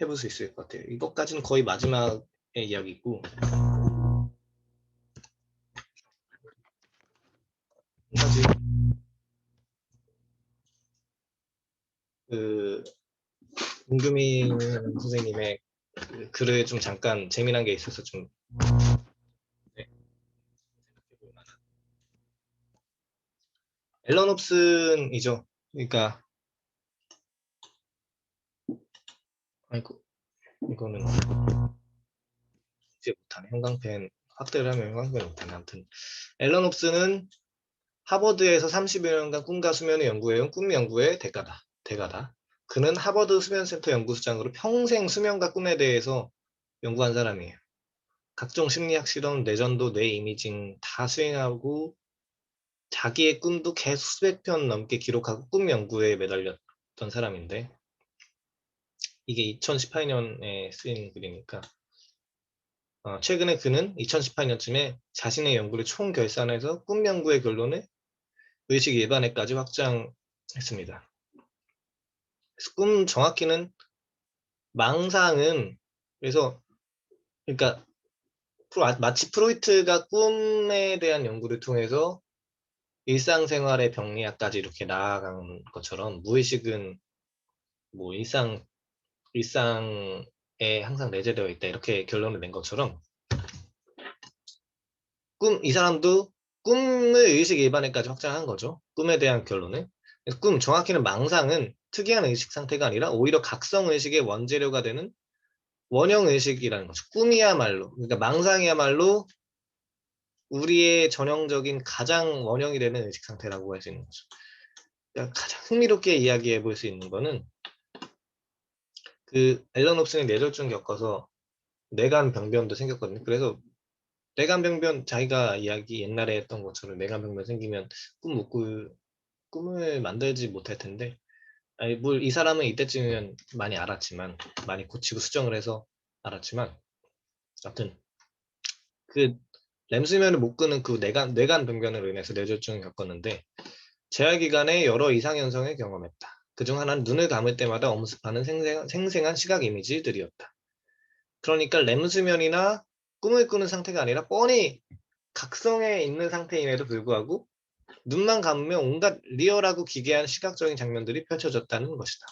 해볼 수 있을 것 같아요. 이것까지는 거의 마지막의 이야기고 사실 문규민 선생님의 글을 좀 잠깐 재미난 게 있어서 좀 네, 생각해볼 만한 앨런 홉슨이죠. 그러니까 아이고 이거는 이제 못하네. 형광펜 확대를 하면 형광펜 못하네. 아무튼 앨런 홉슨은 하버드에서 30여 년간 꿈과 수면을 연구해온 꿈 연구의 대가다. 그는 하버드 수면센터 연구소장으로 평생 수면과 꿈에 대해서 연구한 사람이에요. 각종 심리학 실험, 뇌전도, 뇌 이미징 다 수행하고 자기의 꿈도 계속 수백 편 넘게 기록하고 꿈 연구에 매달렸던 사람인데 이게 2018년에 쓰인 글이니까 최근에 그는 2018년쯤에 자신의 연구를 총결산해서 꿈 연구의 결론을 의식 일반에까지 확장했습니다. 꿈 정확히는 망상은 그래서 그러니까 마치 프로이트가 꿈에 대한 연구를 통해서 일상생활의 병리학까지 이렇게 나아간 것처럼 무의식은 뭐 일상에 항상 내재되어 있다 이렇게 결론을 낸 것처럼 이 사람도 꿈을 의식 일반에까지 확장한 거죠. 꿈에 대한 결론은. 정확히는 망상은 특이한 의식 상태가 아니라 오히려 각성 의식의 원재료가 되는 원형 의식이라는 거죠. 꿈이야말로, 그러니까 망상이야말로 우리의 전형적인 가장 원형이 되는 의식 상태라고 할 수 있는 거죠. 그러니까 가장 흥미롭게 이야기해 볼 수 있는 거는 앨런 홉슨이 뇌졸중 겪어서 뇌간 병변도 생겼거든요. 그래서 뇌간 병변 자기가 옛날에 했던 것처럼 뇌간 병변 생기면 꿈을 만들지 못할 텐데 아니 이 사람은 이때쯤이면 많이 알았지만 많이 고치고 수정을 해서 알았지만 아무튼 램수면을 못 끄는 뇌간 병변으로 인해서 뇌졸중을 겪었는데 재활 기간에 여러 이상 현상을 경험했다. 그중 하나는 눈을 감을 때마다 엄습하는 생생한 시각 이미지들이었다. 그러니까 렘 수면이나 꿈을 꾸는 상태가 아니라 뻔히 각성해 있는 상태임에도 불구하고 눈만 감으면 온갖 리얼하고 기괴한 시각적인 장면들이 펼쳐졌다는 것이다.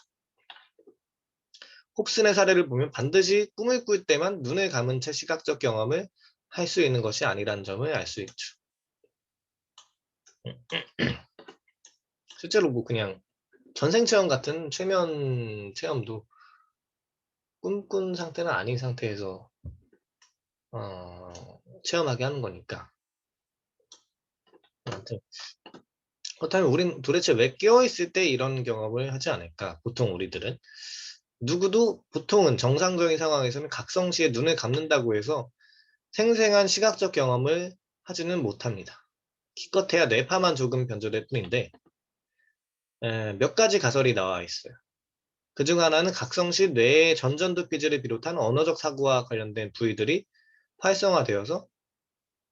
홉슨의 사례를 보면 반드시 꿈을 꿀 때만 눈을 감은 채 시각적 경험을 할 수 있는 것이 아니라는 점을 알 수 있죠. 실제로 뭐 그냥 전생 체험 같은 최면 체험도 꿈꾼 상태는 아닌 상태에서 체험하게 하는 거니까. 아무튼 그렇다면 우린 도대체 왜 깨어있을 때 이런 경험을 하지 않을까? 보통 우리들은 누구도 보통은 정상적인 상황에서는 각성 시에 눈을 감는다고 해서 생생한 시각적 경험을 하지는 못합니다. 기껏해야 뇌파만 조금 변조될 뿐인데 몇 가지 가설이 나와 있어요. 그중 하나는 각성 시 뇌의 전전두피질을 비롯한 언어적 사고와 관련된 부위들이 활성화되어서,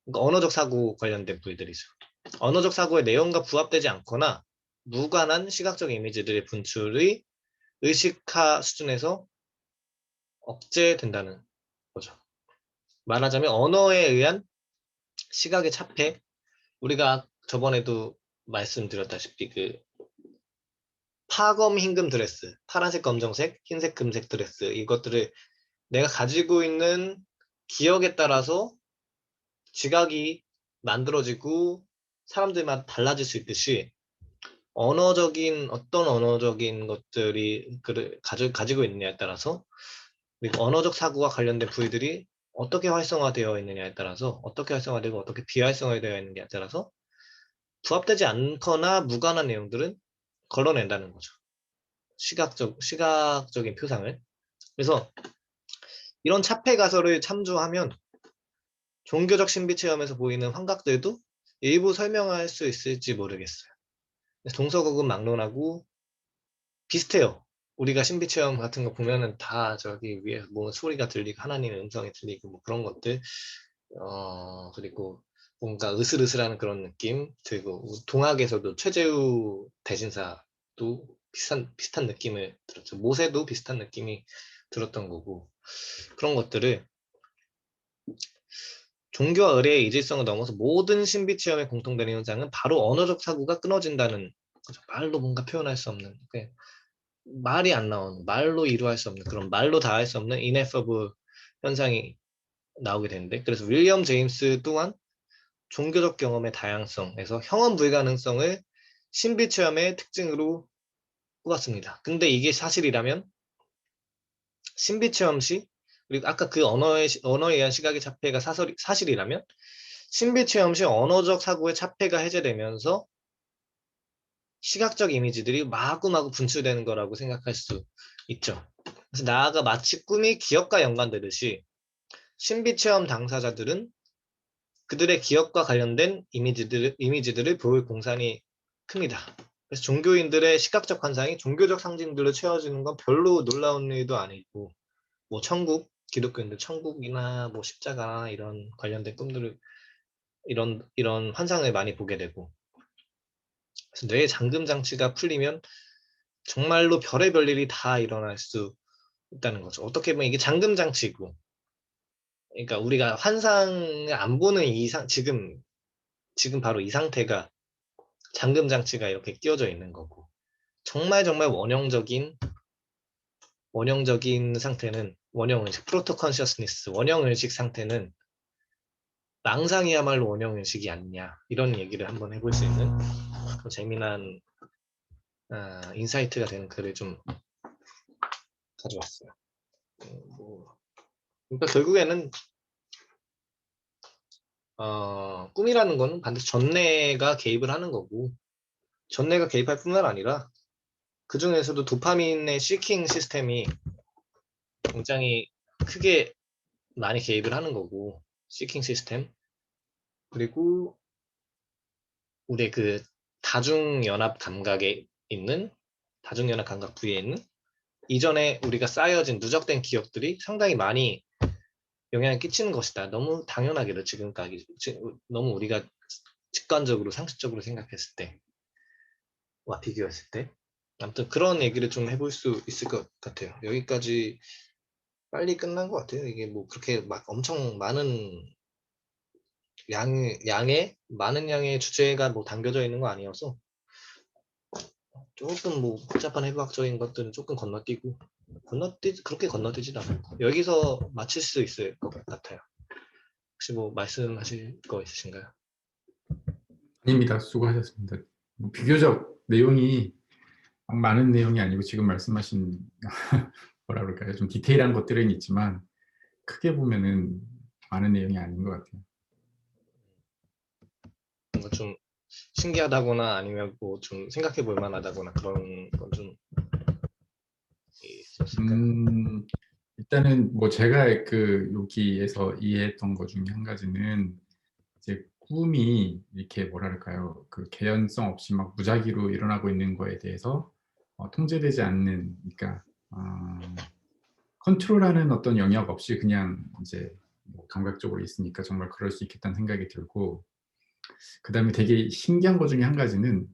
그러니까 언어적 사고 관련된 부위들이죠. 언어적 사고의 내용과 부합되지 않거나 무관한 시각적 이미지들의 분출이 의식화 수준에서 억제된다는 거죠. 말하자면 언어에 의한 시각의 차폐, 우리가 저번에도 말씀드렸다시피 그 파검 흰금 드레스, 파란색 검정색, 흰색 금색 드레스, 이것들을 내가 가지고 있는 기억에 따라서 지각이 만들어지고 사람들마다 달라질 수 있듯이 어떤 언어적인 것들이 가지고 있느냐에 따라서, 그리고 언어적 사고와 관련된 부위들이 어떻게 활성화되어 있느냐에 따라서, 어떻게 활성화되고 어떻게 비활성화되어 있느냐에 따라서 부합되지 않거나 무관한 내용들은 걸러낸다는 거죠. 시각적인 표상을. 그래서 이런 차폐 가설을 참조하면 종교적 신비 체험에서 보이는 환각들도 일부 설명할 수 있을지 모르겠어요. 동서고금 막론하고 비슷해요. 우리가 신비 체험 같은 거 보면은 다 저기 위에 뭐 소리가 들리고 하나님의 음성이 들리고 뭐 그런 것들, 그리고 뭔가 으슬으슬하는 그런 느낌 들고, 동학에서도 최재우 대신사도 비슷한 느낌을 들었죠. 모세도 비슷한 느낌이 들었던 거고, 그런 것들을 종교와 의례의 이질성을 넘어서 모든 신비 체험의 공통되는 현상은 바로 언어적 사고가 끊어진다는 거죠. 말로 뭔가 표현할 수 없는, 말이 안 나오는, 말로 이루할 수 없는, 그런 말로 다 할 수 없는 인에퍼블 현상이 나오게 되는데, 그래서 윌리엄 제임스 또한 종교적 경험의 다양성에서 형언 불가능성을 신비 체험의 특징으로 꼽았습니다. 근데 이게 사실이라면 신비 체험 시, 그리고 아까 그 언어에 의한 시각의 차폐가 사실이라면 신비 체험 시 언어적 사고의 차폐가 해제되면서 시각적 이미지들이 마구마구 분출되는 거라고 생각할 수 있죠. 그래서 나아가 마치 꿈이 기억과 연관되듯이 신비 체험 당사자들은 그들의 기억과 관련된 이미지들을 보일 공산이 큽니다. 그래서 종교인들의 시각적 환상이 종교적 상징들로 채워지는 건 별로 놀라운 일도 아니고, 뭐 천국, 기독교인들 천국이나 뭐 십자가 이런 관련된 꿈들을, 이런 환상을 많이 보게 되고, 그래서 뇌의 잠금 장치가 풀리면 정말로 별의별 일이 다 일어날 수 있다는 거죠. 어떻게 보면 이게 잠금 장치고, 그러니까 우리가 환상을 안 보는 지금 바로 이 상태가 잠금 장치가 이렇게 끼워져 있는 거고, 정말 원형적인 상태는 원형의식, 프로토 컨셔스니스, 원형의식 상태는 망상이야말로 원형의식이 아니냐, 이런 얘기를 한번 해볼 수 있는 재미난 인사이트가 되는 글을 좀 가져왔어요. 그러니까 결국에는 꿈이라는 거는 반드시 전뇌가 개입을 하는 거고, 전뇌가 개입할 뿐만 아니라 그 중에서도 도파민의 시킹 시스템이 굉장히 크게 많이 개입을 하는 거고, 시킹 시스템, 그리고 우리 그 다중연합 감각 부위에 있는 이전에 우리가 쌓여진 누적된 기억들이 상당히 많이 영향을 끼치는 것이다. 너무 당연하게도 지금까지 너무 우리가 직관적으로 상식적으로 생각했을 때. 비교했을 때. 아무튼 그런 얘기를 좀 해볼 수 있을 것 같아요. 여기까지 빨리 끝난 것 같아요. 이게 뭐 그렇게 막 엄청 많은 양의 주제가 뭐 담겨져 있는 거 아니어서 조금 뭐 복잡한 해부학적인 것들은 조금 건너뛰고 그렇게 건너뛰진 않고 여기서 마칠 수 있을 것 같아요. 혹시 뭐 말씀하실 거 있으신가요? 아닙니다. 수고하셨습니다. 뭐 비교적 내용이 막 많은 내용이 아니고 지금 말씀하신 뭐라 그럴까요? 좀 디테일한 것들은 있지만 크게 보면은 많은 내용이 아닌 것 같아요. 뭔가 좀 신기하다거나 아니면 뭐 좀 생각해 볼 만하다거나 그런 건 좀 있었을까요? 일단은 뭐 제가 그 여기에서 이해했던 것 중에 한 가지는 이제 꿈이 이렇게 뭐랄까요? 그 개연성 없이 막 무작위로 일어나고 있는 거에 대해서 통제되지 않는, 그러니까 컨트롤하는 어떤 영역 없이 그냥 이제 뭐 감각적으로 있으니까 정말 그럴 수 있겠다는 생각이 들고, 그다음에 되게 신기한 것 중에 한 가지는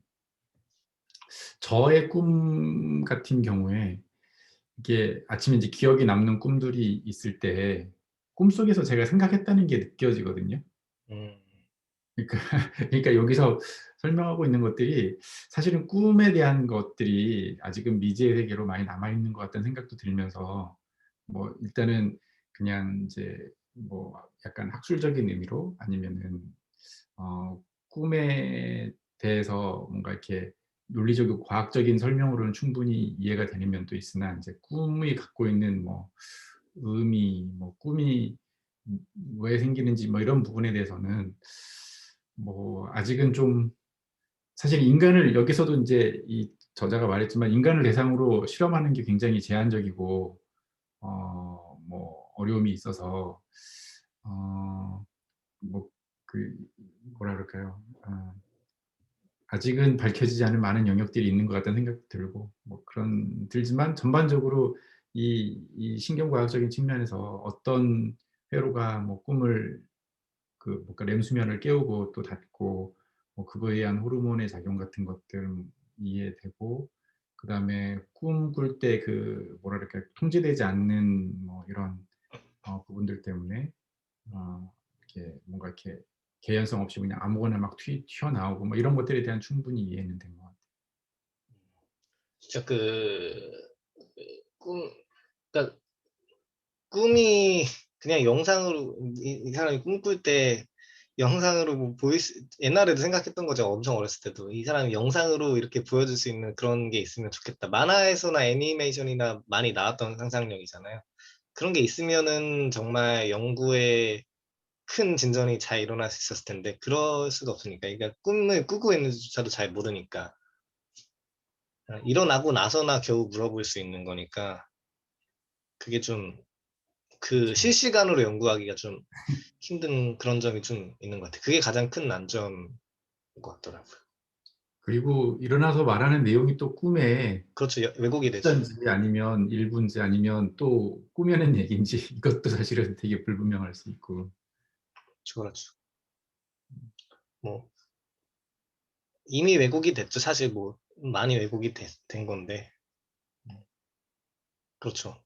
저의 꿈 같은 경우에 이게 아침에 이제 기억에 남는 꿈들이 있을 때 꿈속에서 제가 생각했다는 게 느껴지거든요. 음. 그러니까 그러니까 여기서 설명하고 있는 것들이 사실은 꿈에 대한 것들이 아직은 미지의 세계로 많이 남아 있는 것 같다는 생각도 들면서, 뭐 일단은 그냥 이제 뭐 약간 학술적인 의미로 아니면은 꿈에 대해서 뭔가 이렇게 논리적이고 과학적인 설명으로는 충분히 이해가 되는 면도 있으나, 이제 꿈이 갖고 있는 뭐 의미, 뭐 꿈이 왜 생기는지 뭐 이런 부분에 대해서는 뭐 아직은 좀, 사실 인간을 여기서도 이제 이 저자가 말했지만 인간을 대상으로 실험하는 게 굉장히 제한적이고 뭐 어려움이 있어서 뭐 그 뭐라 그럴까요? 아직은 밝혀지지 않은 많은 영역들이 있는 것 같다는 생각도 들고, 뭐 그런 들지만 전반적으로 이 신경과학적인 측면에서 어떤 회로가 뭐 꿈을 그 뭔가 렘 수면을 깨우고 또 닫고, 뭐 그거에 의한 호르몬의 작용 같은 것들 이해되고, 그다음에 꿈 꿀 때 그 뭐랄까 통제되지 않는 뭐 이런 부분들 때문에 이렇게 뭔가 이렇게 개연성 없이 그냥 아무거나 막 튀어나오고 뭐 이런 것들에 대한 충분히 이해는 된 것 같아요. 진짜 그러니까 꿈이 그냥 영상으로 이 사람이 꿈꿀 때 영상으로 뭐 옛날에도 생각했던 거죠. 엄청 어렸을 때도. 이 사람이 영상으로 이렇게 보여줄 수 있는 그런 게 있으면 좋겠다. 만화에서나 애니메이션이나 많이 나왔던 상상력이잖아요. 그런 게 있으면은 정말 연구에 큰 진전이 잘 일어날 수 있었을 텐데 그럴 수가 없으니까. 그러니까 꿈을 꾸고 있는지조차도 잘 모르니까 일어나고 나서나 겨우 물어볼 수 있는 거니까 그게 좀 그렇죠. 실시간으로 연구하기가 좀 힘든 그런 점이 좀 있는 것 같아요. 그게 가장 큰 난점인 것 같더라고요. 그리고 일어나서 말하는 내용이 또 꿈에 그렇죠. 왜곡이 되죠. 진짜인지 아니면 일부인지 아니면 또 꾸며낸 얘기인지 이것도 사실은 되게 불분명할 수 있고. 그렇죠. 뭐 이미 왜곡이 됐죠. 사실 뭐 많이 왜곡이 된 건데. 그렇죠.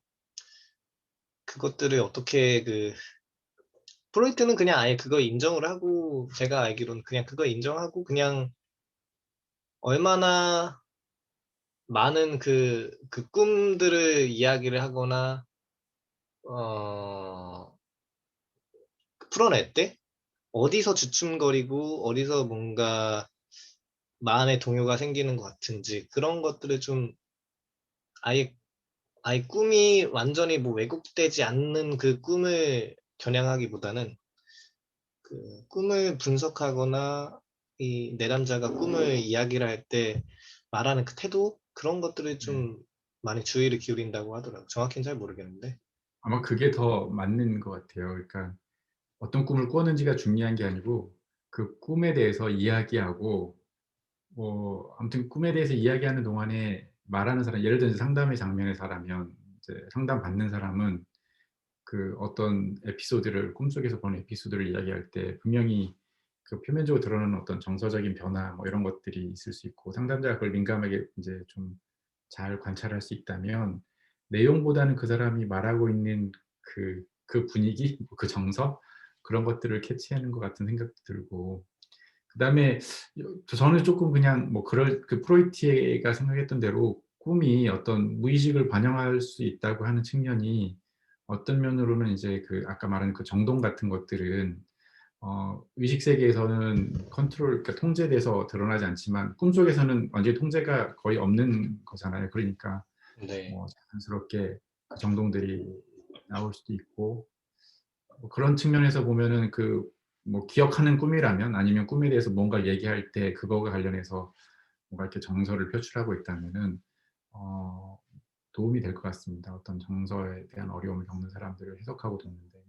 그것들을 어떻게 프로이트는 그냥 아예 그거 인정을 하고 제가 알기로는 그냥 그거 인정하고 그냥 얼마나 많은 꿈들을 이야기를 하거나 어 풀어낼 때 어디서 주춤거리고 어디서 뭔가 마음의 동요가 생기는 것 같은지 그런 것들을 좀 아예 꿈이 완전히 뭐 왜곡되지 않는 그 꿈을 겨냥하기보다는 그 꿈을 분석하거나 이 내담자가 꿈을 이야기를 할 때 말하는 그 태도 그런 것들을 네. 좀 많이 주의를 기울인다고 하더라고요. 정확히는 잘 모르겠는데. 아마 그게 더 맞는 것 같아요. 그러니까 어떤 꿈을 꿨는지가 중요한 게 아니고 그 꿈에 대해서 이야기하고, 뭐 아무튼 꿈에 대해서 이야기하는 동안에 말하는 사람, 예를 들어서 상담의 장면에서라면 이제 상담받는 사람은 그 어떤 에피소드를 꿈속에서 보는 에피소드를 이야기할 때 분명히 그 표면적으로 드러나는 어떤 정서적인 변화 뭐 이런 것들이 있을 수 있고 상담자가 그걸 민감하게 인제 좀 잘 관찰할 수 있다면 내용보다는 그 사람이 말하고 있는 그 분위기, 그 정서 그런 것들을 캐치하는 것 같은 생각도 들고 그다음에 저는 쪼끔 그냥 뭐 그럴 그 프로이트가 생각했던 대로 꿈이 어떤 무의식을 반영할 수 있다고 하는 측면이 어떤 면으로는 이제 그 아까 말한 그 정동 같은 것들은 의식 세계에서는 컨트롤 그러니까 통제돼서 드러나지 않지만 꿈속에서는 완전히 통제가 거의 없는 거잖아요. 그러니까 네. 뭐 자연스럽게 그 정동들이 나올 수도 있고 뭐 그런 측면에서 보면은 그 뭐 기억하는 꿈이라면 아니면 꿈에 대해서 뭔가를 얘기할 때 그거와 관련해서 뭔가 이렇게 정서를 표출하고 있다면은 어 도움이 될 것 같습니다. 어떤 정서에 대한 어려움을 겪는 사람들을 해석하고 돕는 데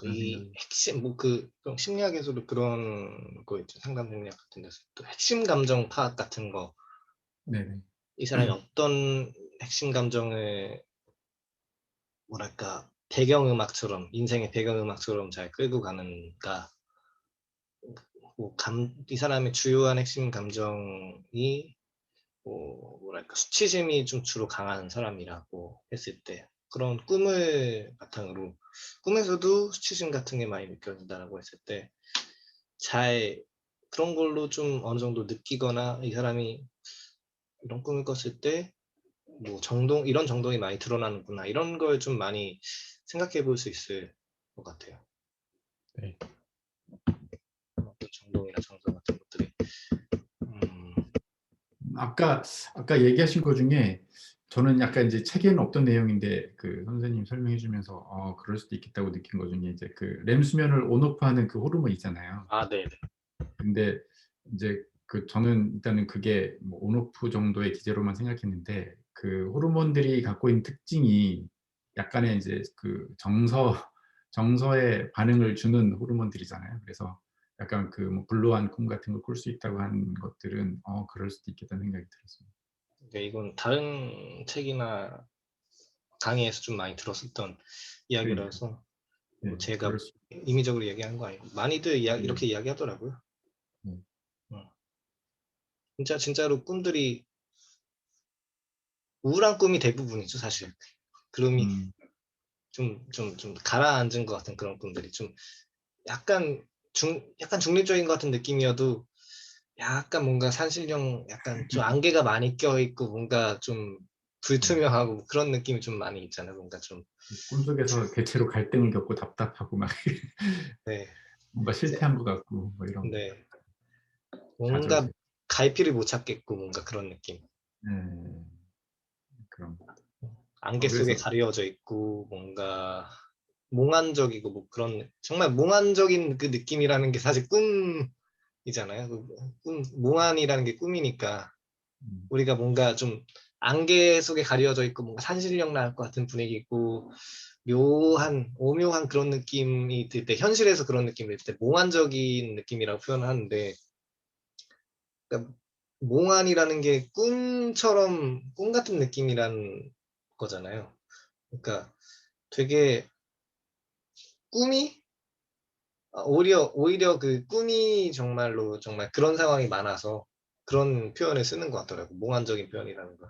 그런 이 생각이 핵심 뭐 그런 심리학에서도 그런 거 있죠. 상담 심리학 같은 데서 또 핵심 감정 파악 같은 거. 네네. 이 사람이 어떤 핵심 감정을 뭐랄까 배경음악처럼 인생의 배경음악처럼 잘 끌고 가는가. 뭐 이 사람의 주요한 핵심 감정이 뭐랄까 수치심이 좀 주로 강한 사람이라고 했을 때 그런 꿈을 바탕으로 꿈에서도 수치심 같은 게 많이 느껴진다라고 했을 때 잘 그런 걸로 좀 어느 정도 느끼거나 이 사람이 이런 꿈을 꿨을 때 뭐 정동 '이런 정동이 많이 드러나는구나.' 이런 걸 좀 많이 생각해 볼 수 있을 것 같아요. 네. 어떤 정동이나 정서 같은 것들이. 음. 아까 얘기하신 것 중에 저는 약간 인제 책에는 없던 내용인데 그 선생님이 설명해 주면서 그럴 수도 있겠다고 느낀 것 중에 이제 그 렘 수면을 온 오프 하는 그 호르몬 있잖아요. 아 네네. 근데 인제 그 저는 일단은 그게 뭐 온 오프 정도의 기제로만 생각했는데 그 호르몬들이 갖고 있는 특징이 약간의 인제 그 정서에 반응을 주는 호르몬들이잖아요. 그래서 약간 그 뭐 불루한 꿈 같은 걸 꿀 수 있다고 하는 것들은 그럴 수도 있겠다는 생각이 들었습니다. 네 이건 다른 책이나 강의에서 좀 많이 들었었던 그러니까요. 이야기라서 뭐 네. 제가 그럴 수 임의적으로 얘기한 거 아니고 많이들 네. 이렇게 이야기하더라고요. 네. 어. 진짜로 꿈들이 우울한 꿈이 대부분이죠 사실. 그rum이 음. 좀 가라앉은 것 같은 그런 꿈들이 좀 약간 약간 중립적인 것 같은 느낌이어도 약간 뭔가 산신령 약간 좀 안개가 많이 껴있고 뭔가 좀 네. 불투명하고 그런 느낌이 좀 많이 있잖아요. 뭔가 좀 꿈속에서 대체로 갈등을 겪고 답답하고 막 네. 뭔가 이제 실패한 것 같고 뭐 이런 네. 뭔가 좌절돼. 갈피를 못 찾겠고 뭔가 그런 느낌. 네. 그런 안개 속에 그래서 가려져 있고 뭔가 몽환적이고 뭐 그런 정말 몽환적인 그 느낌이라는 게 사실 꿈이잖아요. 몽환이라는 게 꿈이니까 음. 우리가 뭔가 좀 안개 속에 가려져 있고 뭔가 산신령 나올 것 같은 분위기고 묘한 오묘한 그런 느낌이 들 때 현실에서 그런 느낌이 들 때 몽환적인 느낌이라고 표현을 하는데 그러니까 몽환이라는 게 꿈처럼 꿈 같은 느낌이라는 거잖아요. 그러니까 되게 꿈이 오히려 그 꿈이 정말로 정말 그런 상황이 많아서 그런 표현을 쓰는 것 같더라고요. 몽환적인 표현이라는 걸.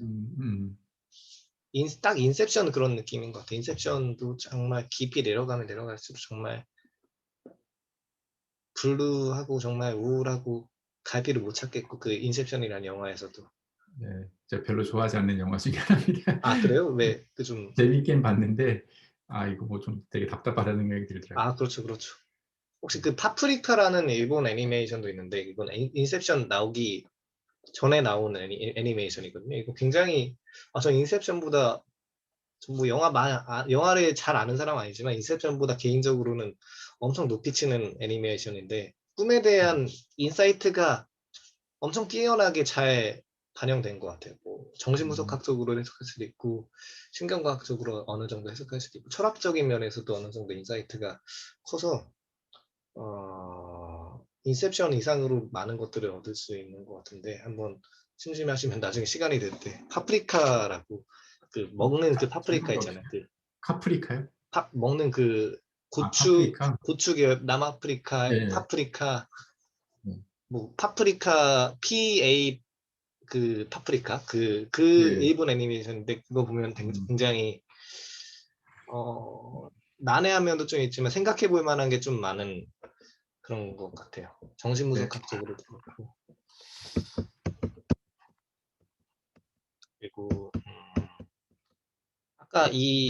음. 딱 인셉션 그런 느낌인 것 같아요. 인셉션도 정말 깊이 내려가면 내려갈수록 정말 블루하고 정말 우울하고 갈피를 못 찾겠고 그 인셉션이라는 영화에서도. 네. 제가 별로 좋아하지 않는 영화 중에 하나입니다. 아 그래요? 왜 그 좀 재밌긴 봤는데 이거 뭐 좀 되게 답답하다는 생각이 들더라고요. 아 그렇죠, 그렇죠. 혹시 네. 그 파프리카라는 일본 애니메이션도 있는데 이건 인셉션 나오기 전에 나온 애니메이션이거든요. 이거 굉장히 저 인셉션보다 뭐 영화를 잘 아는 사람은 아니지만 인셉션보다 개인적으로는 엄청 높이 치는 애니메이션인데 꿈에 대한 인사이트가 엄청 뛰어나게 잘 반영된 것 같아요. 뭐 음. 정신분석학적으로 해석할 수도 있고 신경과학적으로 어느 정도 해석할 수도 있고 철학적인 면에서도 어느 정도 인사이트가 커서 인셉션 이상으로 많은 것들을 얻을 수 있는 것 같은데 한번 심심하시면 나중에 시간이 될 때 파프리카라고 그 먹는 그 파프리카 제목이 어떻게 있잖아요. 그 카프리카요? 먹는 그 아, 고추 파프리카? 고추 계열 남아프리카, 네. 파프리카, 네. 뭐 파프리카 PA 그 파프리카 그 네. 일본 애니메이션인데 그거 보면 음, 굉장히 어 난해한 면도 좀 있지만 생각해 볼 만한 게 좀 많은 그런 것 같아요. 네. 정신분석학적으로도 그렇고. 그리고 아까 이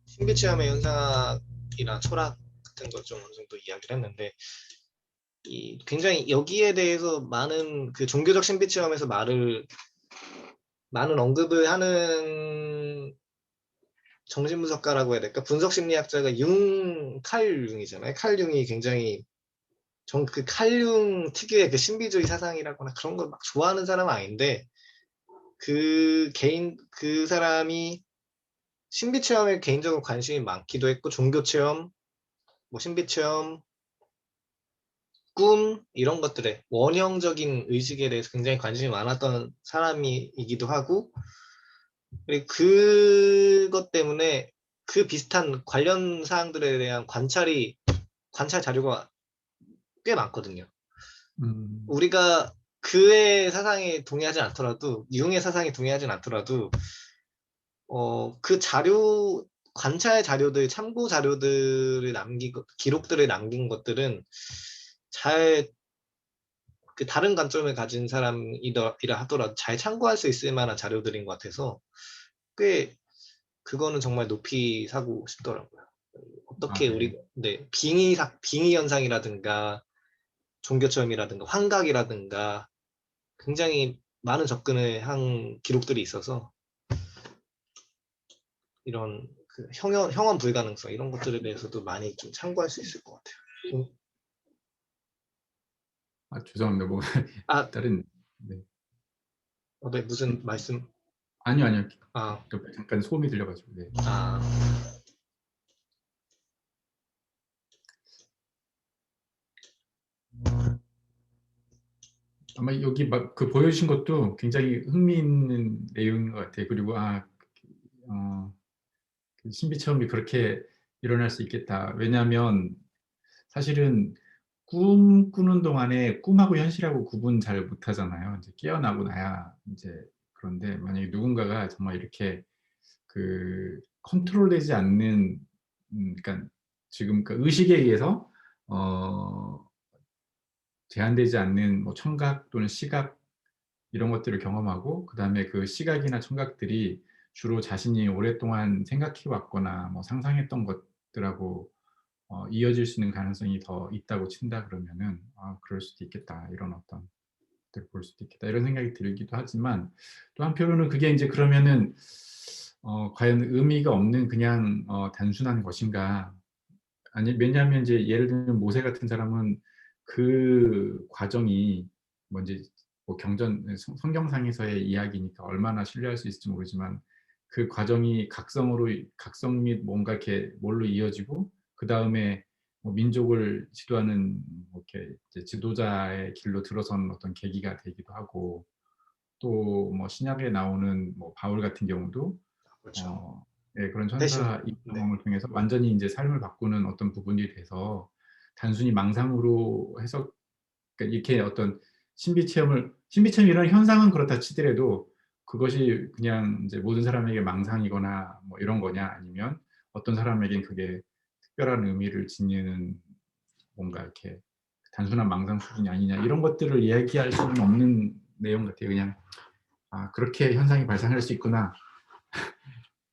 신비체험의 현상이나 철학 같은 걸 좀 어느 정도 이야기를 했는데 이 굉장히 여기에 대해서 많은 그 종교적 신비체험에서 많은 언급을 하는 정신분석가라고 해야 될까? 분석심리학자가 칼 융이잖아요. 칼 융이 굉장히 그 칼 융 특유의 그 신비주의 사상이라거나 그런 걸 막 좋아하는 사람은 아닌데 그 사람이 신비 체험에 개인적으로 관심이 많기도 했고 종교 체험, 뭐 신비 체험, 꿈 이런 것들에 원형적인 의식에 대해서 굉장히 관심이 많았던 사람이기도 하고 그리고 그것 때문에 그 비슷한 관련 사항들에 대한 관찰 자료가 꽤 많거든요. 음, 우리가 그의 사상에 동의하지 않더라도 융의 사상에 동의하지 않더라도 그 관찰 자료들, 참고 자료들을 기록들을 남긴 것들은 잘, 그 다른 관점을 가진 사람이라 하더라도 잘 참고할 수 있을 만한 자료들인 것 같아서 꽤 그거는 정말 높이 사고 싶더라고요. 아, 어떻게 네. 네, 빙의 현상이라든가 종교체험이라든가 환각이라든가 굉장히 많은 접근을 한 기록들이 있어서 이런 그 형원 불가능성 이런 것들에 대해서도 많이 좀 참고할 수 있을 것 같아요. 아, 죄송합니다. 뭐, 아, 다른, 네. 네, 무슨 말씀? 아니요, 아니요. 아, 옆에 잠깐 소음이 들려가지고, 네. 아, 아마 여기 막 그 보여주신 것도 굉장히 흥미있는 내용인 것 같아요. 그리고, 그 신비 체험이 그렇게 일어날 수 있겠다. 왜냐하면 사실은 꿈 꾸는 동안에 꿈하고 현실하고 구분 잘 못하잖아요. 이제 깨어나고 나야 이제 그런데 만약에 누군가가 정말 이렇게 그 컨트롤되지 않는 그러니까 지금 그 의식에 의해서 어, 제한되지 않는 뭐 청각 또는 시각 이런 것들을 경험하고 그다음에 그 시각이나 청각들이 주로 자신이 오랫동안 생각해 왔거나 뭐 상상했던 것들하고 이어질 수 있는 가능성이 더 있다고 친다 그러면은 그럴 수도 있겠다 이런 어떤 것들을 볼 수도 있겠다 이런 생각이 들기도 하지만 또 한편으로는 그게 이제 그러면은 과연 의미가 없는 그냥 단순한 것인가 아니 왜냐하면 이제 예를 들면 모세 같은 사람은 그 과정이 뭐 이제 뭐 성경상에서의 이야기니까 얼마나 신뢰할 수 있을지 모르지만 그 과정이 각성 및 뭔가 이렇게 뭘로 이어지고 그 다음에 뭐 민족을 지도하는 뭐 이렇게 이제 지도자의 길로 들어선 어떤 계기가 되기도 하고 또 뭐 신약에 나오는 뭐 바울 같은 경우도 그렇죠. 어, 예, 그런 대신, 천사 네, 경험을 통해서 완전히 이제 삶을 바꾸는 어떤 부분이 돼서 단순히 망상으로 해석, 그러니까 이렇게 어떤 신비 체험 이런 현상은 그렇다 치더라도 그것이 그냥 이제 모든 사람에게 망상이거나 뭐 이런 거냐 아니면 어떤 사람에겐 그게 특별한 의미를 지니는 뭔가 이렇게 단순한 망상 수준이 아니냐 이런 것들을 이야기할 수는 없는 내용 같아요. 그냥 그렇게 현상이 발생할 수 있구나.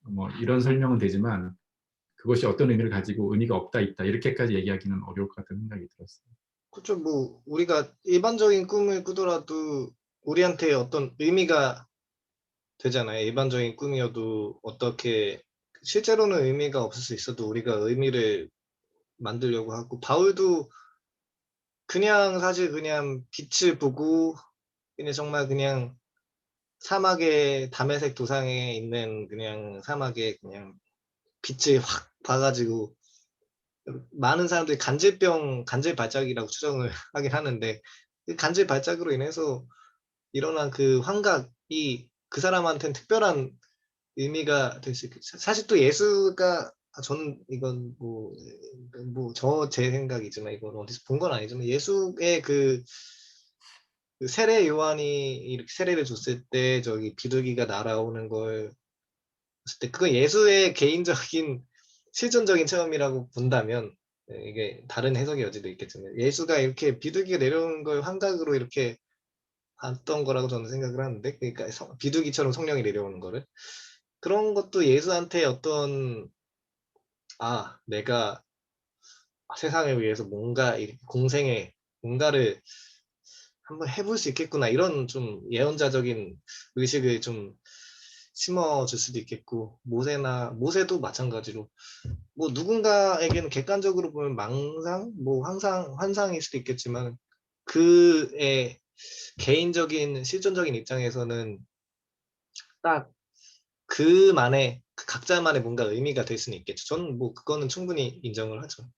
뭐 이런 설명은 되지만 그것이 어떤 의미를 가지고 의미가 없다 있다 이렇게까지 얘기하기는 어려울 것 같은 생각이 들었어요. 그렇죠. 뭐 우리가 일반적인 꿈을 꾸더라도 우리한테 어떤 의미가 되잖아요. 일반적인 꿈이어도 어떻게 실제로는 의미가 없을 수 있어도 우리가 의미를 만들려고 하고 바울도 그냥 사실 그냥 빛을 보고 그냥 정말 그냥 사막의 담에색 도상에 있는 그냥 사막에 그냥 빛을 확 봐가지고 많은 사람들이 간질 발작이라고 추정을 하긴 하는데 그 간질 발작으로 인해서 일어난 그 환각이 그 사람한테는 특별한 의미가 될 수 있겠죠. 사실 또 예수가 저는 이건 뭐 뭐 제 생각이지만 이건 어디서 본 건 아니지만 예수의 그 세례 요한이 이렇게 세례를 줬을 때 저기 비둘기가 날아오는 걸 봤을 때 그건 예수의 개인적인 실존적인 체험이라고 본다면 이게 다른 해석의 여지도 있겠지만 예수가 이렇게 비둘기가 내려오는 걸 환각으로 이렇게 봤던 거라고 저는 생각을 하는데 그러니까 비둘기처럼 성령이 내려오는 거를 그런 것도 예수한테 어떤 내가 세상을 위해서 뭔가 이 공생에 뭔가를 한번 해볼 수 있겠구나 이런 좀 예언자적인 의식을 좀 심어줄 수도 있겠고 모세도 마찬가지로 뭐 누군가에게는 객관적으로 보면 망상 뭐 항상 환상일 수도 있겠지만 그의 개인적인 실존적인 입장에서는 딱 그만의 그 각자만의 뭔가 의미가 될 수는 있겠죠. 저는 뭐 그거는 충분히 인정을 하죠.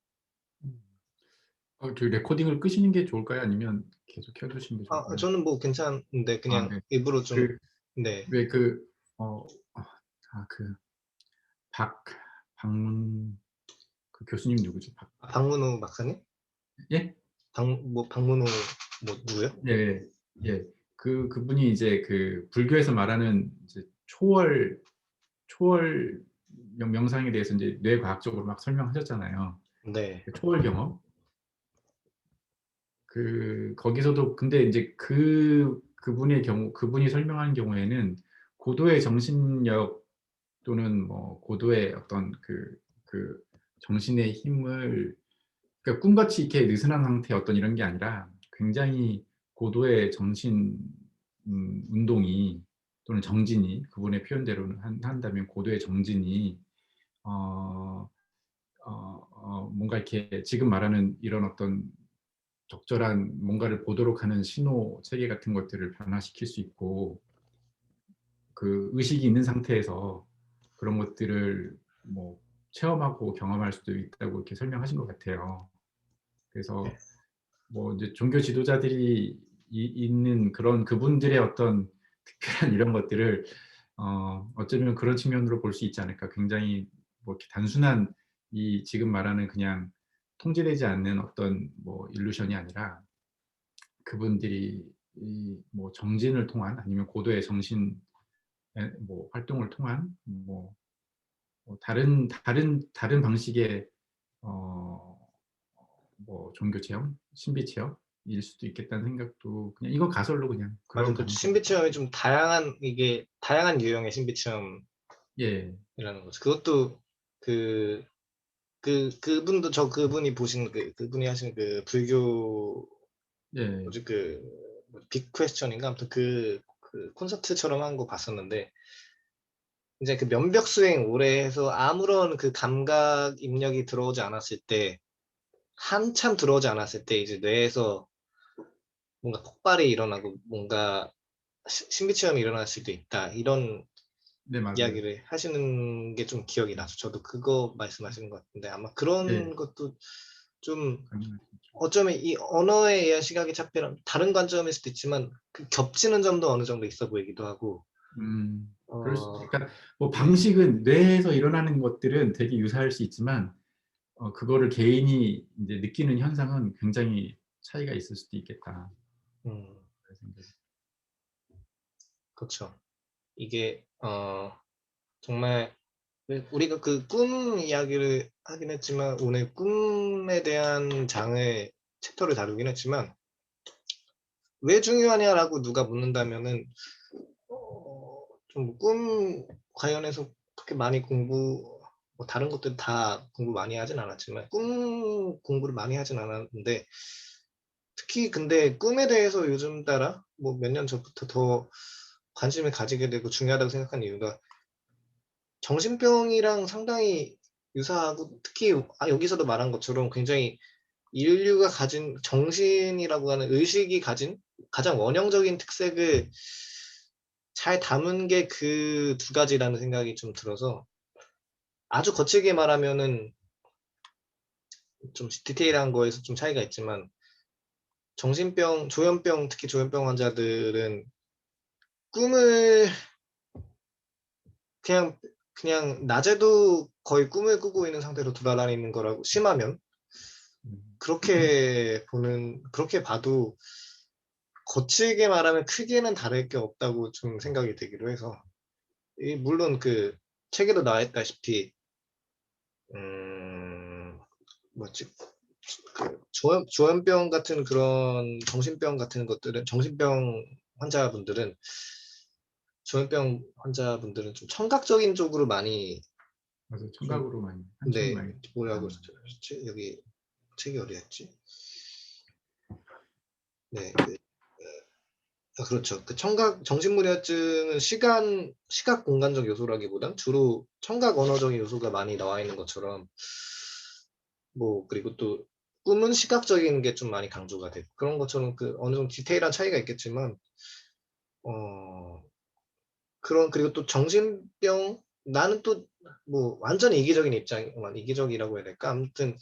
그 레코딩을 끄시는 게 좋을까요? 아니면 계속 켜두시는 게 좋을까요? 저는 뭐 괜찮은데 그냥 네. 일부러 좀 그 네. 왜 어 그 박문 그 교수님 누구죠? 박문호 박사님? 예? 박문호 뭐 누구요? 예. 예. 그분이 이제 그 불교에서 말하는 이제 초월 명상에 대해서 이제 뇌과학적으로 막 설명하셨잖아요. 네. 그 초월 경험. 거기서도 근데 이제 그분의 경우 그분이 설명하는 경우에는 고도의 정신력 또는 뭐 고도의 어떤 정신의 힘을 그러니까 꿈같이 이렇게 느슨한 상태의 어떤 이런 게 아니라 굉장히 고도의 정신 운동이 또는 정진이 그분의 표현대로는 한다면 고도의 정진이 어 뭔가 이렇게 지금 말하는 이런 어떤 적절한 뭔가를 보도록 하는 신호 체계 같은 것들을 변화시킬 수 있고 그 의식이 있는 상태에서 그런 것들을 뭐 체험하고 경험할 수도 있다고 이렇게 설명하신 것 같아요. 네. 그래서 뭐 이제 종교 지도자들이 있는 그런 그분들의 어떤 특별한 이런 것들을 어쩌면 그런 측면으로 볼 수 있지 않을까. 굉장히 뭐 이렇게 단순한 이 지금 말하는 그냥 통제되지 않는 어떤 뭐 일루션이 아니라 그분들이 이 뭐 정진을 통한 아니면 고도의 정신 뭐 활동을 통한 다른 방식의 어 뭐 종교 체험, 신비 체험일 수도 있겠다는 생각도 그냥 이건 가설로 그냥 그런 맞아요. 그 가능성. 신비 체험이 좀 다양한 유형의 신비 체험이라는 예. 거죠. 그것도 그 그분도 그분이 보신 그분이 하신 그 불교 예. 뭐지 빅 퀘스천인가 아무튼 그 콘서트처럼 한 거 봤었는데 이제 그 면벽 수행 오래 해서 아무런 그 감각 입력이 들어오지 않았을 때 한참 들어오지 않았을 때 이제 뇌에서 뭔가 폭발이 일어나고 뭔가 신비 체험이 일어날 수도 있다. 이런 네 맞아요. 이야기를 하시는 게 좀 기억이 나서 저도 그거 말씀하시는 것 같은데 아마 예. 그런 것도 좀 가능할 수 있죠. 어쩌면 이 언어에 의한 시각이 잡히는 다른 관점일 수도 있지만 그 겹치는 점도 어느 정도 있어 보이기도 하고 그럴 수 어 그러니까 뭐 네. 방식은 뇌에서 일어나는 것들은 되게 유사할 수 있지만 그거를 개인이 인제 느끼는 현상은 굉장히 차이가 있을 수도 있겠다. 음 그런 생각이. 그렇죠. 이게 정말 우리가 그 꿈 이야기를 하긴 했지만 오늘 꿈에 대한 장을 챕터를 다루긴 했지만 "왜 중요하냐?"라고 누가 묻는다면은 좀 꿈 관련해서 그렇게 많이 뭐 다른 것들 다 공부 많이 하진 않았지만 꿈 공부를 많이 하진 않았는데 특히 근데 꿈에 대해서 요즘 따라 뭐 몇 년 전부터 더 관심을 가지게 되고 중요하다고 생각한 이유가 정신병이랑 상당히 유사하고 특히 여기서도 말한 것처럼 굉장히 인류가 가진 정신이라고 하는 의식이 가진 가장 원형적인 특색을 잘 담은 게 그 두 가지라는 생각이 좀 들어서 아주 거칠게 말하면은 좀 디테일한 거에서 좀 차이가 있지만 조현병 특히 조현병 환자들은 꿈을 그냥 낮에도 거의 꿈을 꾸고 있는 상태로 돌아다니는 거라고 심하면. 그렇게 봐도 거칠게 말하면 크게는 다를 게 없다고 좀 생각이 되기도 해서 물론 그 책에도 나와 있다시피 뭐지 조현병 같은 그런 정신병 같은 것들은 정신병 환자분들은 조현병 환자분들은 좀 청각적인 쪽으로 많이 맞아요. 좀 청각으로 많이 한쪽을 네 많이 뭐라고 여기 책이 어디였지? 네, 그렇죠. 그 청각 정신무리증은 시각 공간적 요소라기보단 주로 청각 언어적인 요소가 많이 나와 있는 것처럼 뭐 그리고 또 꿈은 시각적인 게 좀 많이 강조가 되고 그런 것처럼 그 어느 정도 디테일한 차이가 있겠지만 어 그리고 또 정신병 나는 또 뭐 완전히 이기적인 입장 이기적이라고 해야 될까? 아무튼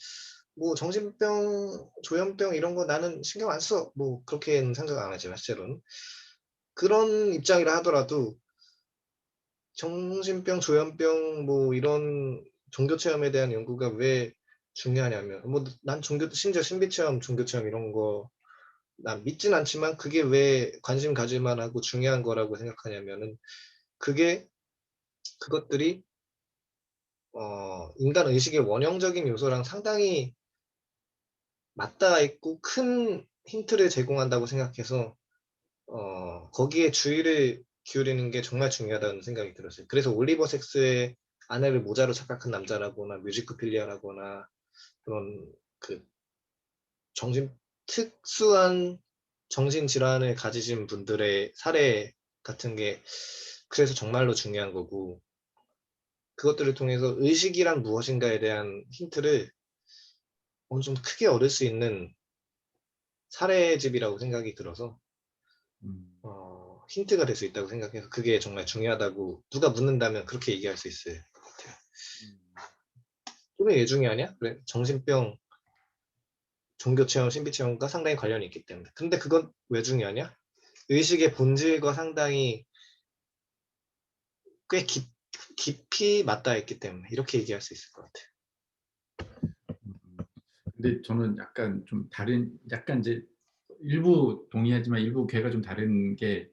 뭐 정신병, 조현병 이런 거 나는 신경 안 써. 뭐 그렇게는 생각 안 하지만 실제로는. 그런 입장이라 하더라도 정신병, 조현병 뭐 이런 종교 체험에 대한 연구가 왜 중요하냐면 뭐 난 종교 심지어 신비 체험, 종교 체험 이런 거 난 믿진 않지만 그게 왜 관심 가질 만하고 중요한 거라고 생각하냐면은 그게 그것들이 인간 의식의 원형적인 요소랑 상당히 맞닿아 있고 큰 힌트를 제공한다고 생각해서 거기에 주의를 기울이는 게 정말 중요하다는 생각이 들었어요. 그래서 올리버 섹스의 아내를 모자로 착각한 남자라거나 뮤지코필리아라거나 그런 그 정신 특수한 정신질환을 가지신 분들의 사례 같은 게 그래서 정말로 중요한 거고 그것들을 통해서 의식이란 무엇인가에 대한 힌트를 어느 정도 크게 얻을 수 있는 사례집이라고 생각이 들어서 음. 힌트가 될 수 있다고 생각해서 그게 정말 중요하다고 누가 묻는다면 그렇게 얘기할 수 있을 것 같아요. 음. 꿈이 왜 중요하냐? 그래 정신병, 종교체험, 신비체험과 상당히 관련이 있기 때문에. 근데 그건 왜 중요하냐? 의식의 본질과 상당히 꽤 깊이 맞닿아 있기 때문에 이렇게 얘기할 수 있을 것 같아요. 근데 저는 약간 좀 다른 약간 이제 일부 동의하지만 일부 궤가 좀 다른 게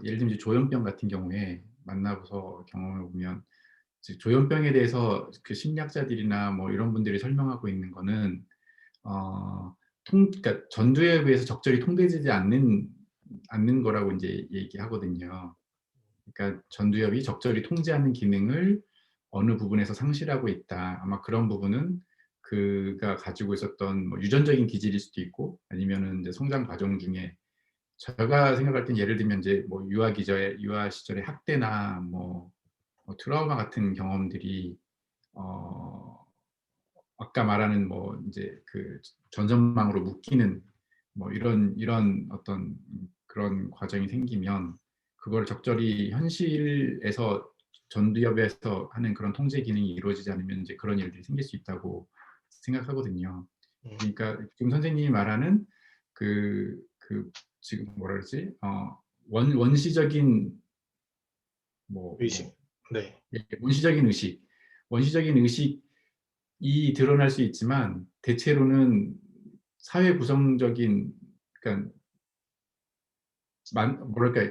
예를 들면 이제 조현병 같은 경우에 만나서 경험해 보면 조현병에 대해서 그 심리학자들이나 뭐 이런 분들이 설명하고 있는 거는 그러니까 전두엽에 비해서 적절히 통제되지 않는 거라고 이제 얘기하거든요. 그러니까 전두엽이 적절히 통제하는 기능을 어느 부분에서 상실하고 있다. 아마 그런 부분은 그가 가지고 있었던 뭐 유전적인 기질일 수도 있고 아니면은 이제 성장 과정 중에 제가 생각할 땐 예를 들면 이제 뭐 유아 시절의 학대나 뭐 트라우마 같은 경험들이 어 아까 말하는 뭐 이제 그 전선망으로 묶이는 뭐 이런 어떤 그런 과정이 생기면 그걸 적절히 현실에서 전두엽에서 하는 그런 통제 기능이 이루어지지 않으면 이제 그런 일들이 생길 수 있다고 생각하거든요. 음, 그러니까 지금 선생님이 말하는 그 지금 뭐라 그러지? 원시적인 뭐, 의식. 뭐 네. 원시적인 의식이 드러날 수 있지만 대체로는 사회 구성적인 그러니까 뭐랄까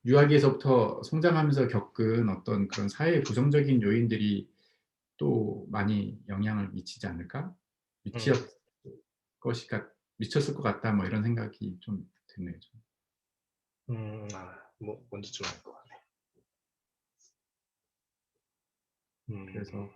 유아기에서부터 성장하면서 겪은 어떤 그런 사회 구성적인 요인들이 또 많이 영향을 미치지 않을까? 음, 미치었 미쳤을 것 같다 뭐 이런 생각이 좀 드네요. 뭐 뭔지 좀 알 것 같네. 그래서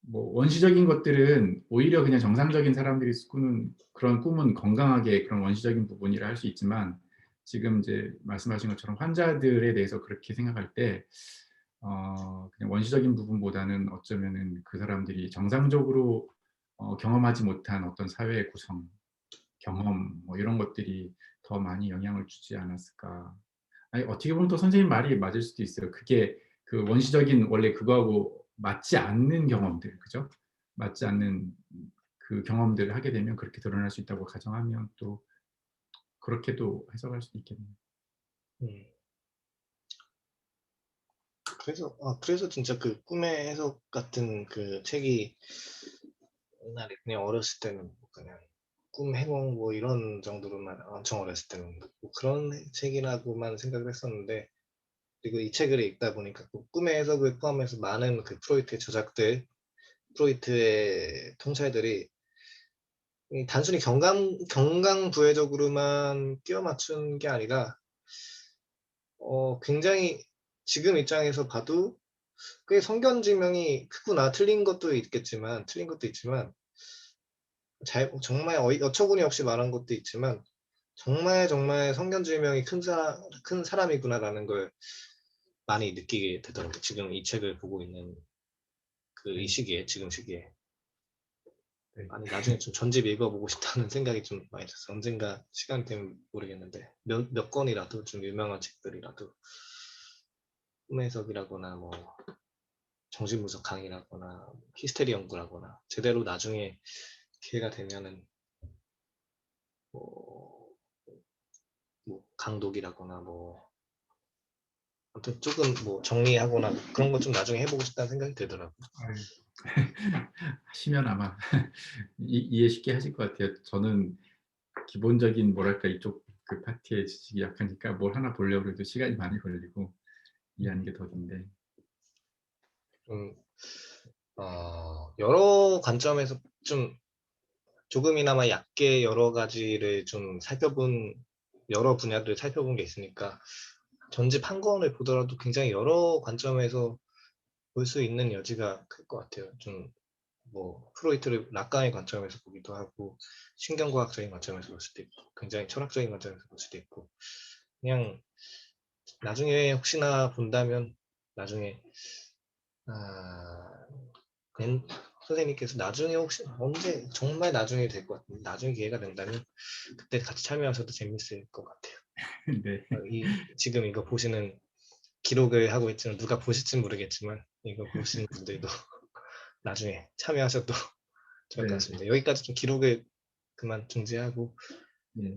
뭐 원시적인 것들은 오히려 그냥 정상적인 사람들이 꾸는 그런 꿈은 건강하게 그런 원시적인 부분이라 할 수 있지만 지금 이제 말씀하신 것처럼 환자들에 대해서 그렇게 생각할 때 그냥 원시적인 부분보다는 어쩌면은 그 사람들이 정상적으로 경험하지 못한 어떤 사회 구성, 경험 뭐 이런 것들이 더 많이 영향을 주지 않았을까. 아니 어떻게 보면 또 선생님 말이 맞을 수도 있어요. 그게 그 원시적인 원래 그거하고 맞지 않는 경험들, 그죠? 맞지 않는 그 경험들을 하게 되면 그렇게 드러날 수 있다고 가정하면 또 그렇게도 해석할 수도 있겠네요. 음. 그래서 진짜 그 꿈의 해석 같은 그 책이 옛날에 그냥 어렸을 때는 뭐 그냥 꿈 해몽 뭐 이런 정도로만 엄청 어렸을 때는 뭐 그런 책이라고만 생각을 했었는데 그리고 이 책을 읽다 보니까 그 꿈의 해석을 포함해서 많은 그 프로이트의 저작들, 프로이트의 통찰들이 단순히 경강부회적으로만 끼워 맞춘 게 아니라 굉장히 지금 입장에서 봐도 꽤 성견지명이 크구나. 틀린 것도 있지만 정말 어처구니 없이 말한 것도 있지만 정말 성견지명이 큰 사람이구나라는 걸 많이 느끼게 되더라고요. 지금 이 책을 보고 있는 이 네. 시기에, 지금 시기에. 네. 아니, 나중에 좀 전집 읽어보고 싶다는 생각이 좀 많이 들었어요. 언젠가 시간 되면 모르겠는데 몇 권이라도 좀 유명한 책들이라도 꿈의 해석이라거나 뭐 정신분석 강의라거나 히스테리 연구라거나 제대로 나중에 기회가 되면은 뭐, 뭐 강독이라거나 뭐 아무튼 조금 뭐 정리하거나 그런 거 좀 나중에 해보고 싶다는 생각이 들더라고요. 아유. 하시면 아마 이해 쉽게 하실 것 같아요. 저는 기본적인 뭐랄까 이쪽 그 파트에 지식이 약하니까 뭘 하나 보려고 해도 시간이 많이 걸리고 이해하는 게 더딘데. 좀 여러 관점에서 좀 조금이나마 얕게 여러 가지를 좀 살펴본 여러 분야들을 살펴본 게 있으니까 전집 한 권을 보더라도 굉장히 여러 관점에서 볼 수 있는 여지가 클 것 같아요. 좀 뭐 프로이트를 락강의 관점에서 보기도 하고 신경과학적인 관점에서 볼 수도 있고 굉장히 철학적인 관점에서 볼 수도 있고 그냥 나중에 혹시나 본다면 나중에 아, 선생님께서 나중에 혹시 언제 정말 나중에 될 것 같은데 나중에 기회가 된다면 그때 같이 참여하셔도 재밌을 것 같아요. 네. 지금 이거 보시는 기록을 하고 있지만 누가 보실진 모르겠지만 이거 보시는 분들도 나중에 참여하셔도 좋을 것 네. 같습니다. 여기까지 좀 기록을 그만 중지하고 네.